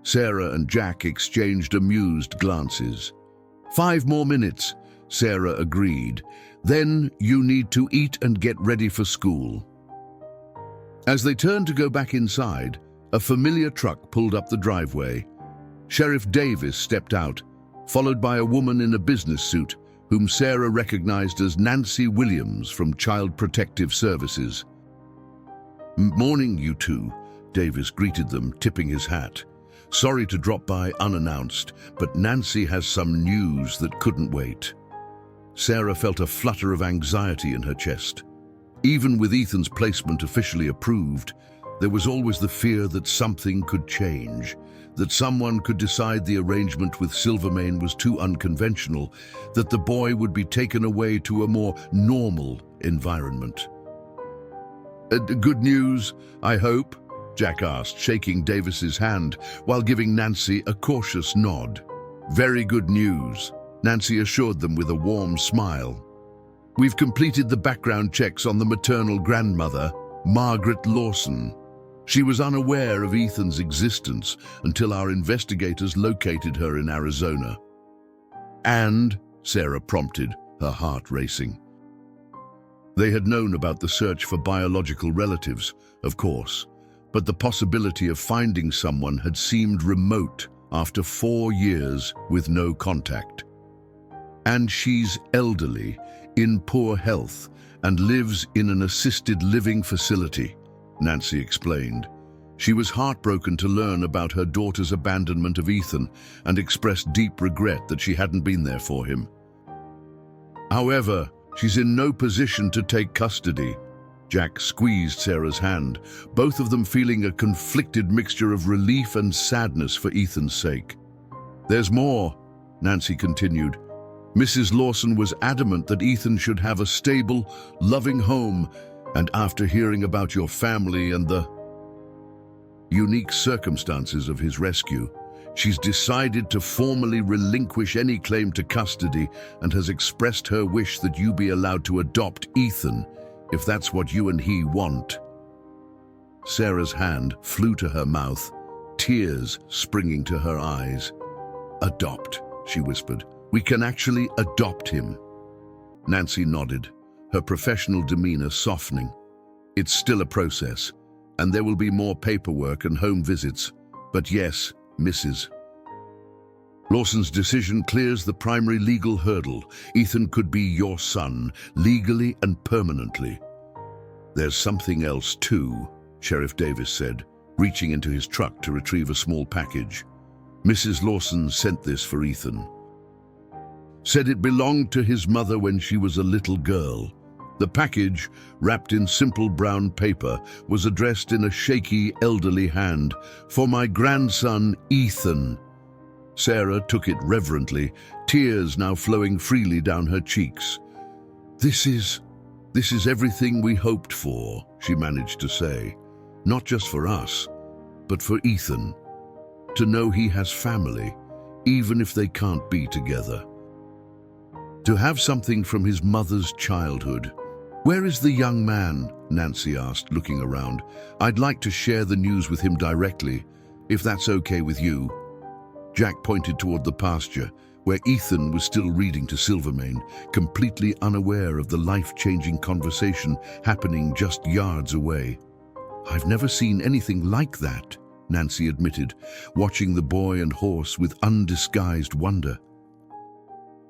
Sarah and Jack exchanged amused glances. 5 more minutes, Sarah agreed. "Then you need to eat and get ready for school." As they turned to go back inside, a familiar truck pulled up the driveway. Sheriff Davis stepped out, followed by a woman in a business suit, whom Sarah recognized as Nancy Williams from Child Protective Services. "Morning, you two," Davis greeted them, tipping his hat. "Sorry to drop by unannounced, but Nancy has some news that couldn't wait." Sarah felt a flutter of anxiety in her chest. Even with Ethan's placement officially approved, there was always the fear that something could change, that someone could decide the arrangement with Silvermane was too unconventional, that the boy would be taken away to a more normal environment. "Good news, I hope?" Jack asked, shaking Davis's hand while giving Nancy a cautious nod. "Very good news," Nancy assured them with a warm smile. "We've completed the background checks on the maternal grandmother, Margaret Lawson. She was unaware of Ethan's existence until our investigators located her in Arizona." "And," Sarah prompted, her heart racing. They had known about the search for biological relatives, of course, but the possibility of finding someone had seemed remote after 4 years with no contact. "And she's elderly, in poor health, and lives in an assisted living facility," Nancy explained. She was heartbroken to learn about her daughter's abandonment of Ethan and expressed deep regret that she hadn't been there for him. "However, she's in no position to take custody." Jack squeezed Sarah's hand, both of them feeling a conflicted mixture of relief and sadness for Ethan's sake. "There's more," Nancy continued. "Mrs. Lawson was adamant that Ethan should have a stable, loving home, and after hearing about your family and the unique circumstances of his rescue, She's decided to formally relinquish any claim to custody and has expressed her wish that you be allowed to adopt Ethan, if that's what you and he want." Sarah's hand flew to her mouth, tears springing to her eyes. "Adopt," she whispered. "We can actually adopt him." Nancy nodded, her professional demeanor softening. "It's still a process, and there will be more paperwork and home visits. But yes, Mrs. Lawson's decision clears the primary legal hurdle. Ethan could be your son, legally and permanently." "There's something else too," Sheriff Davis said, reaching into his truck to retrieve a small package. "Mrs. Lawson sent this for Ethan. Said it belonged to his mother when she was a little girl." The package, wrapped in simple brown paper, was addressed in a shaky, elderly hand, "For my grandson, Ethan." Sarah took it reverently, tears now flowing freely down her cheeks. This is everything we hoped for," she managed to say. "Not just for us, but for Ethan. To know he has family, even if they can't be together. To have something from his mother's childhood." "Where is the young man?" Nancy asked, looking around. "I'd like to share the news with him directly, if that's okay with you." Jack pointed toward the pasture, where Ethan was still reading to Silvermane, completely unaware of the life-changing conversation happening just yards away. "I've never seen anything like that," Nancy admitted, watching the boy and horse with undisguised wonder.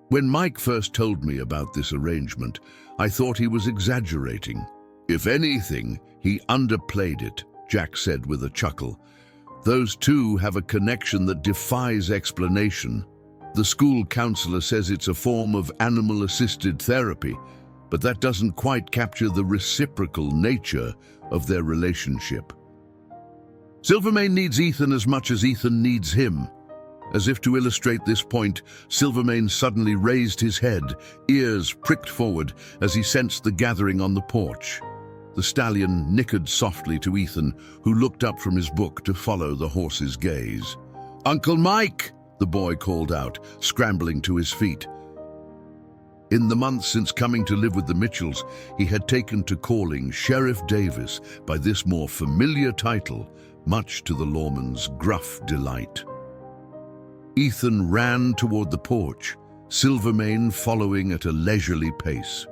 "When Mike first told me about this arrangement, I thought he was exaggerating. If anything, he underplayed it," Jack said with a chuckle. "Those two have a connection that defies explanation. The school counselor says it's a form of animal-assisted therapy, but that doesn't quite capture the reciprocal nature of their relationship. Silvermane needs Ethan as much as Ethan needs him." As if to illustrate this point, Silvermane suddenly raised his head, ears pricked forward as he sensed the gathering on the porch. The stallion nickered softly to Ethan, who looked up from his book to follow the horse's gaze. "Uncle Mike!" the boy called out, scrambling to his feet. In the months since coming to live with the Mitchells, he had taken to calling Sheriff Davis by this more familiar title, much to the lawman's gruff delight. Ethan ran toward the porch, Silvermane following at a leisurely pace.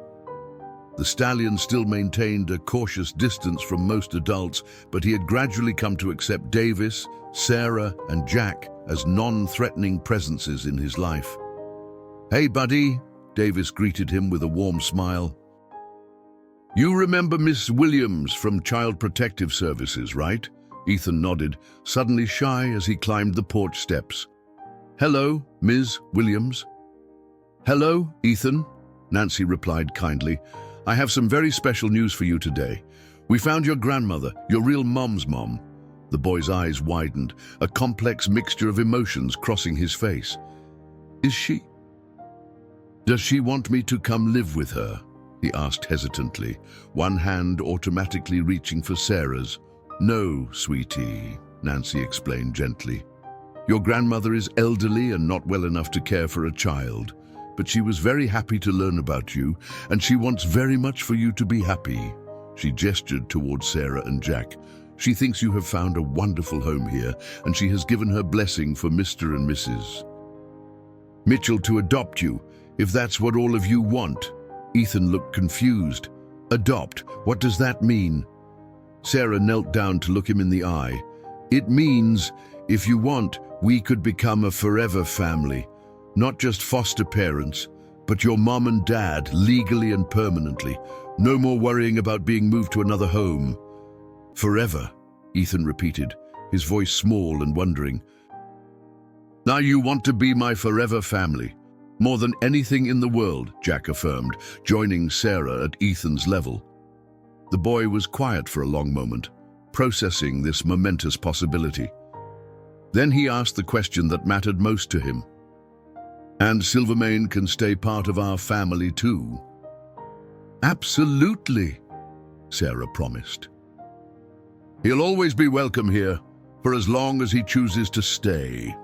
The stallion still maintained a cautious distance from most adults, but he had gradually come to accept Davis, Sarah, and Jack as non-threatening presences in his life. "Hey, buddy," Davis greeted him with a warm smile. "You remember Miss Williams from Child Protective Services, right?" Ethan nodded, suddenly shy as he climbed the porch steps. "Hello, Ms. Williams." "Hello, Ethan," Nancy replied kindly. "I have some very special news for you today. We found your grandmother, your real mom's mom." The boy's eyes widened, a complex mixture of emotions crossing his face. "Is she? Does she want me to come live with her?" he asked hesitantly, one hand automatically reaching for Sarah's. "No, sweetie," Nancy explained gently. "Your grandmother is elderly and not well enough to care for a child, but she was very happy to learn about you, and she wants very much for you to be happy." She gestured towards Sarah and Jack. "She thinks you have found a wonderful home here, and she has given her blessing for Mr. and Mrs. Mitchell to adopt you, if that's what all of you want." Ethan looked confused. "Adopt? What does that mean?" Sarah knelt down to look him in the eye. "It means, if you want, we could become a forever family. Not just foster parents, but your mom and dad, legally and permanently. No more worrying about being moved to another home." "Forever," Ethan repeated, his voice small and wondering. "Now you want to be my forever family. More than anything in the world," Jack affirmed, joining Sarah at Ethan's level. The boy was quiet for a long moment, processing this momentous possibility. Then he asked the question that mattered most to him. "And Silvermane can stay part of our family too?" "Absolutely," Sarah promised. "He'll always be welcome here, for as long as he chooses to stay."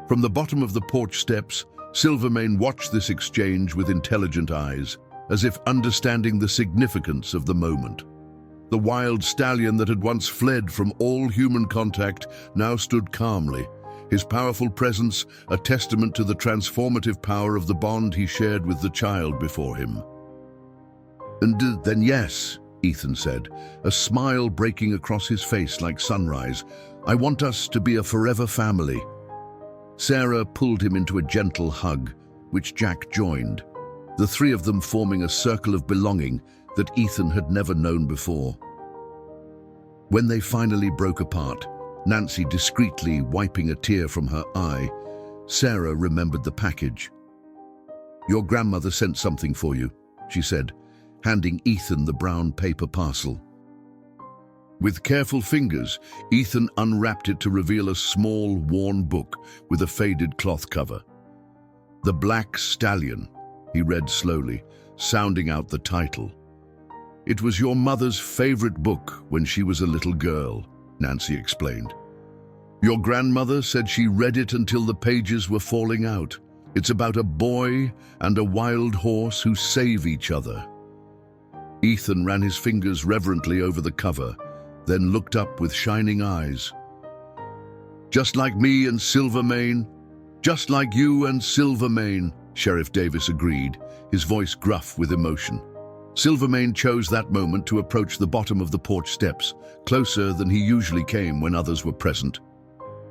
From the bottom of the porch steps, Silvermane watched this exchange with intelligent eyes, as if understanding the significance of the moment. The wild stallion that had once fled from all human contact now stood calmly, his powerful presence a testament to the transformative power of the bond he shared with the child before him. "And then yes," Ethan said, a smile breaking across his face like sunrise, "I want us to be a forever family." Sarah pulled him into a gentle hug, which Jack joined, the three of them forming a circle of belonging that Ethan had never known before. When they finally broke apart, Nancy discreetly wiping a tear from her eye, Sarah remembered the package. "Your grandmother sent something for you," she said, handing Ethan the brown paper parcel. With careful fingers, Ethan unwrapped it to reveal a small, worn book with a faded cloth cover. "The Black Stallion," he read slowly, sounding out the title. "It was your mother's favorite book when she was a little girl," Nancy explained. "Your grandmother said she read it until the pages were falling out. It's about a boy and a wild horse who save each other." Ethan ran his fingers reverently over the cover, then looked up with shining eyes. "Just like me and Silvermane, just like you and Silvermane," Sheriff Davis agreed, his voice gruff with emotion. Silvermane chose that moment to approach the bottom of the porch steps, closer than he usually came when others were present.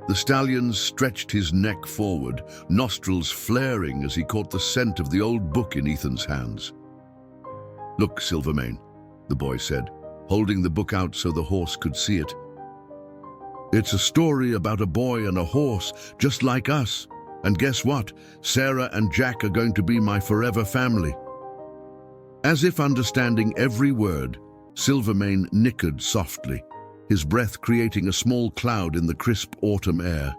The stallion stretched his neck forward, nostrils flaring as he caught the scent of the old book in Ethan's hands. "Look, Silvermane," the boy said, holding the book out so the horse could see it. "It's a story about a boy and a horse, just like us. And guess what? Sarah and Jack are going to be my forever family." As if understanding every word, Silvermane nickered softly, his breath creating a small cloud in the crisp autumn air.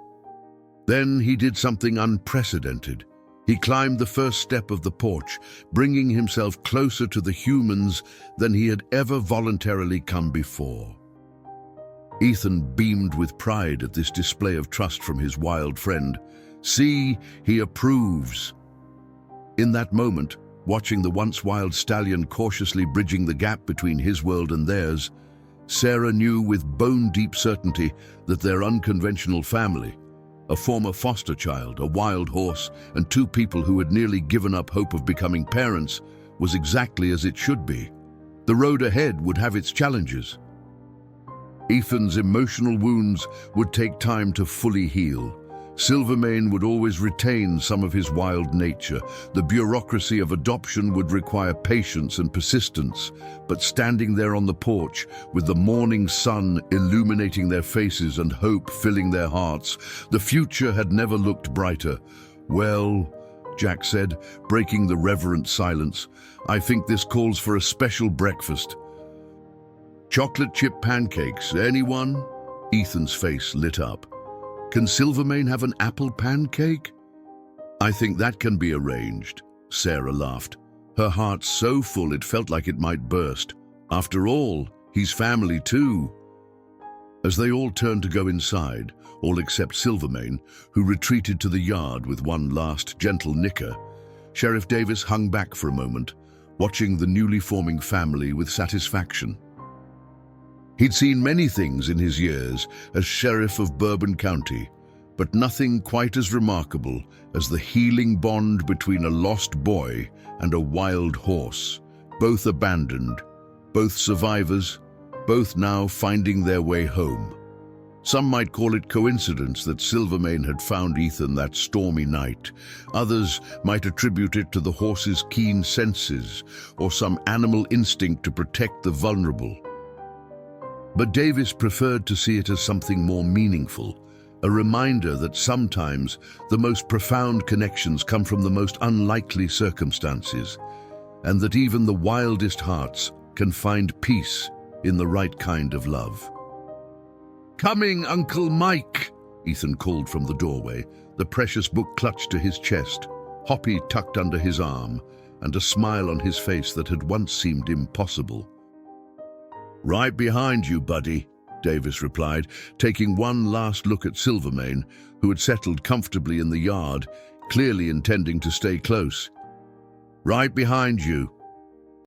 Then he did something unprecedented. He climbed the first step of the porch, bringing himself closer to the humans than he had ever voluntarily come before. Ethan beamed with pride at this display of trust from his wild friend. "See, he approves." In that moment, watching the once wild stallion cautiously bridging the gap between his world and theirs, Sarah knew with bone-deep certainty that their unconventional family, a former foster child, a wild horse, and two people who had nearly given up hope of becoming parents, was exactly as it should be. The road ahead would have its challenges. Ethan's emotional wounds would take time to fully heal. Silvermane would always retain some of his wild nature. The bureaucracy of adoption would require patience and persistence, but standing there on the porch, with the morning sun illuminating their faces and hope filling their hearts, the future had never looked brighter. "Well," Jack said, breaking the reverent silence, "I think this calls for a special breakfast." "Chocolate chip pancakes, anyone?" Ethan's face lit up. "Can Silvermane have an apple pancake?" "I think that can be arranged," Sarah laughed, her heart so full it felt like it might burst. After all, he's family too. As they all turned to go inside, all except Silvermane, who retreated to the yard with one last gentle nicker, Sheriff Davis hung back for a moment, watching the newly forming family with satisfaction. He'd seen many things in his years as sheriff of Bourbon County, but nothing quite as remarkable as the healing bond between a lost boy and a wild horse, both abandoned, both survivors, both now finding their way home. Some might call it coincidence that Silvermane had found Ethan that stormy night. Others might attribute it to the horse's keen senses or some animal instinct to protect the vulnerable. But Davis preferred to see it as something more meaningful, a reminder that sometimes the most profound connections come from the most unlikely circumstances, and that even the wildest hearts can find peace in the right kind of love. "Coming, Uncle Mike," Ethan called from the doorway, the precious book clutched to his chest, Hoppy tucked under his arm, and a smile on his face that had once seemed impossible. "Right behind you, buddy," Davis replied, taking one last look at Silvermane, who had settled comfortably in the yard, clearly intending to stay close. "Right behind you,"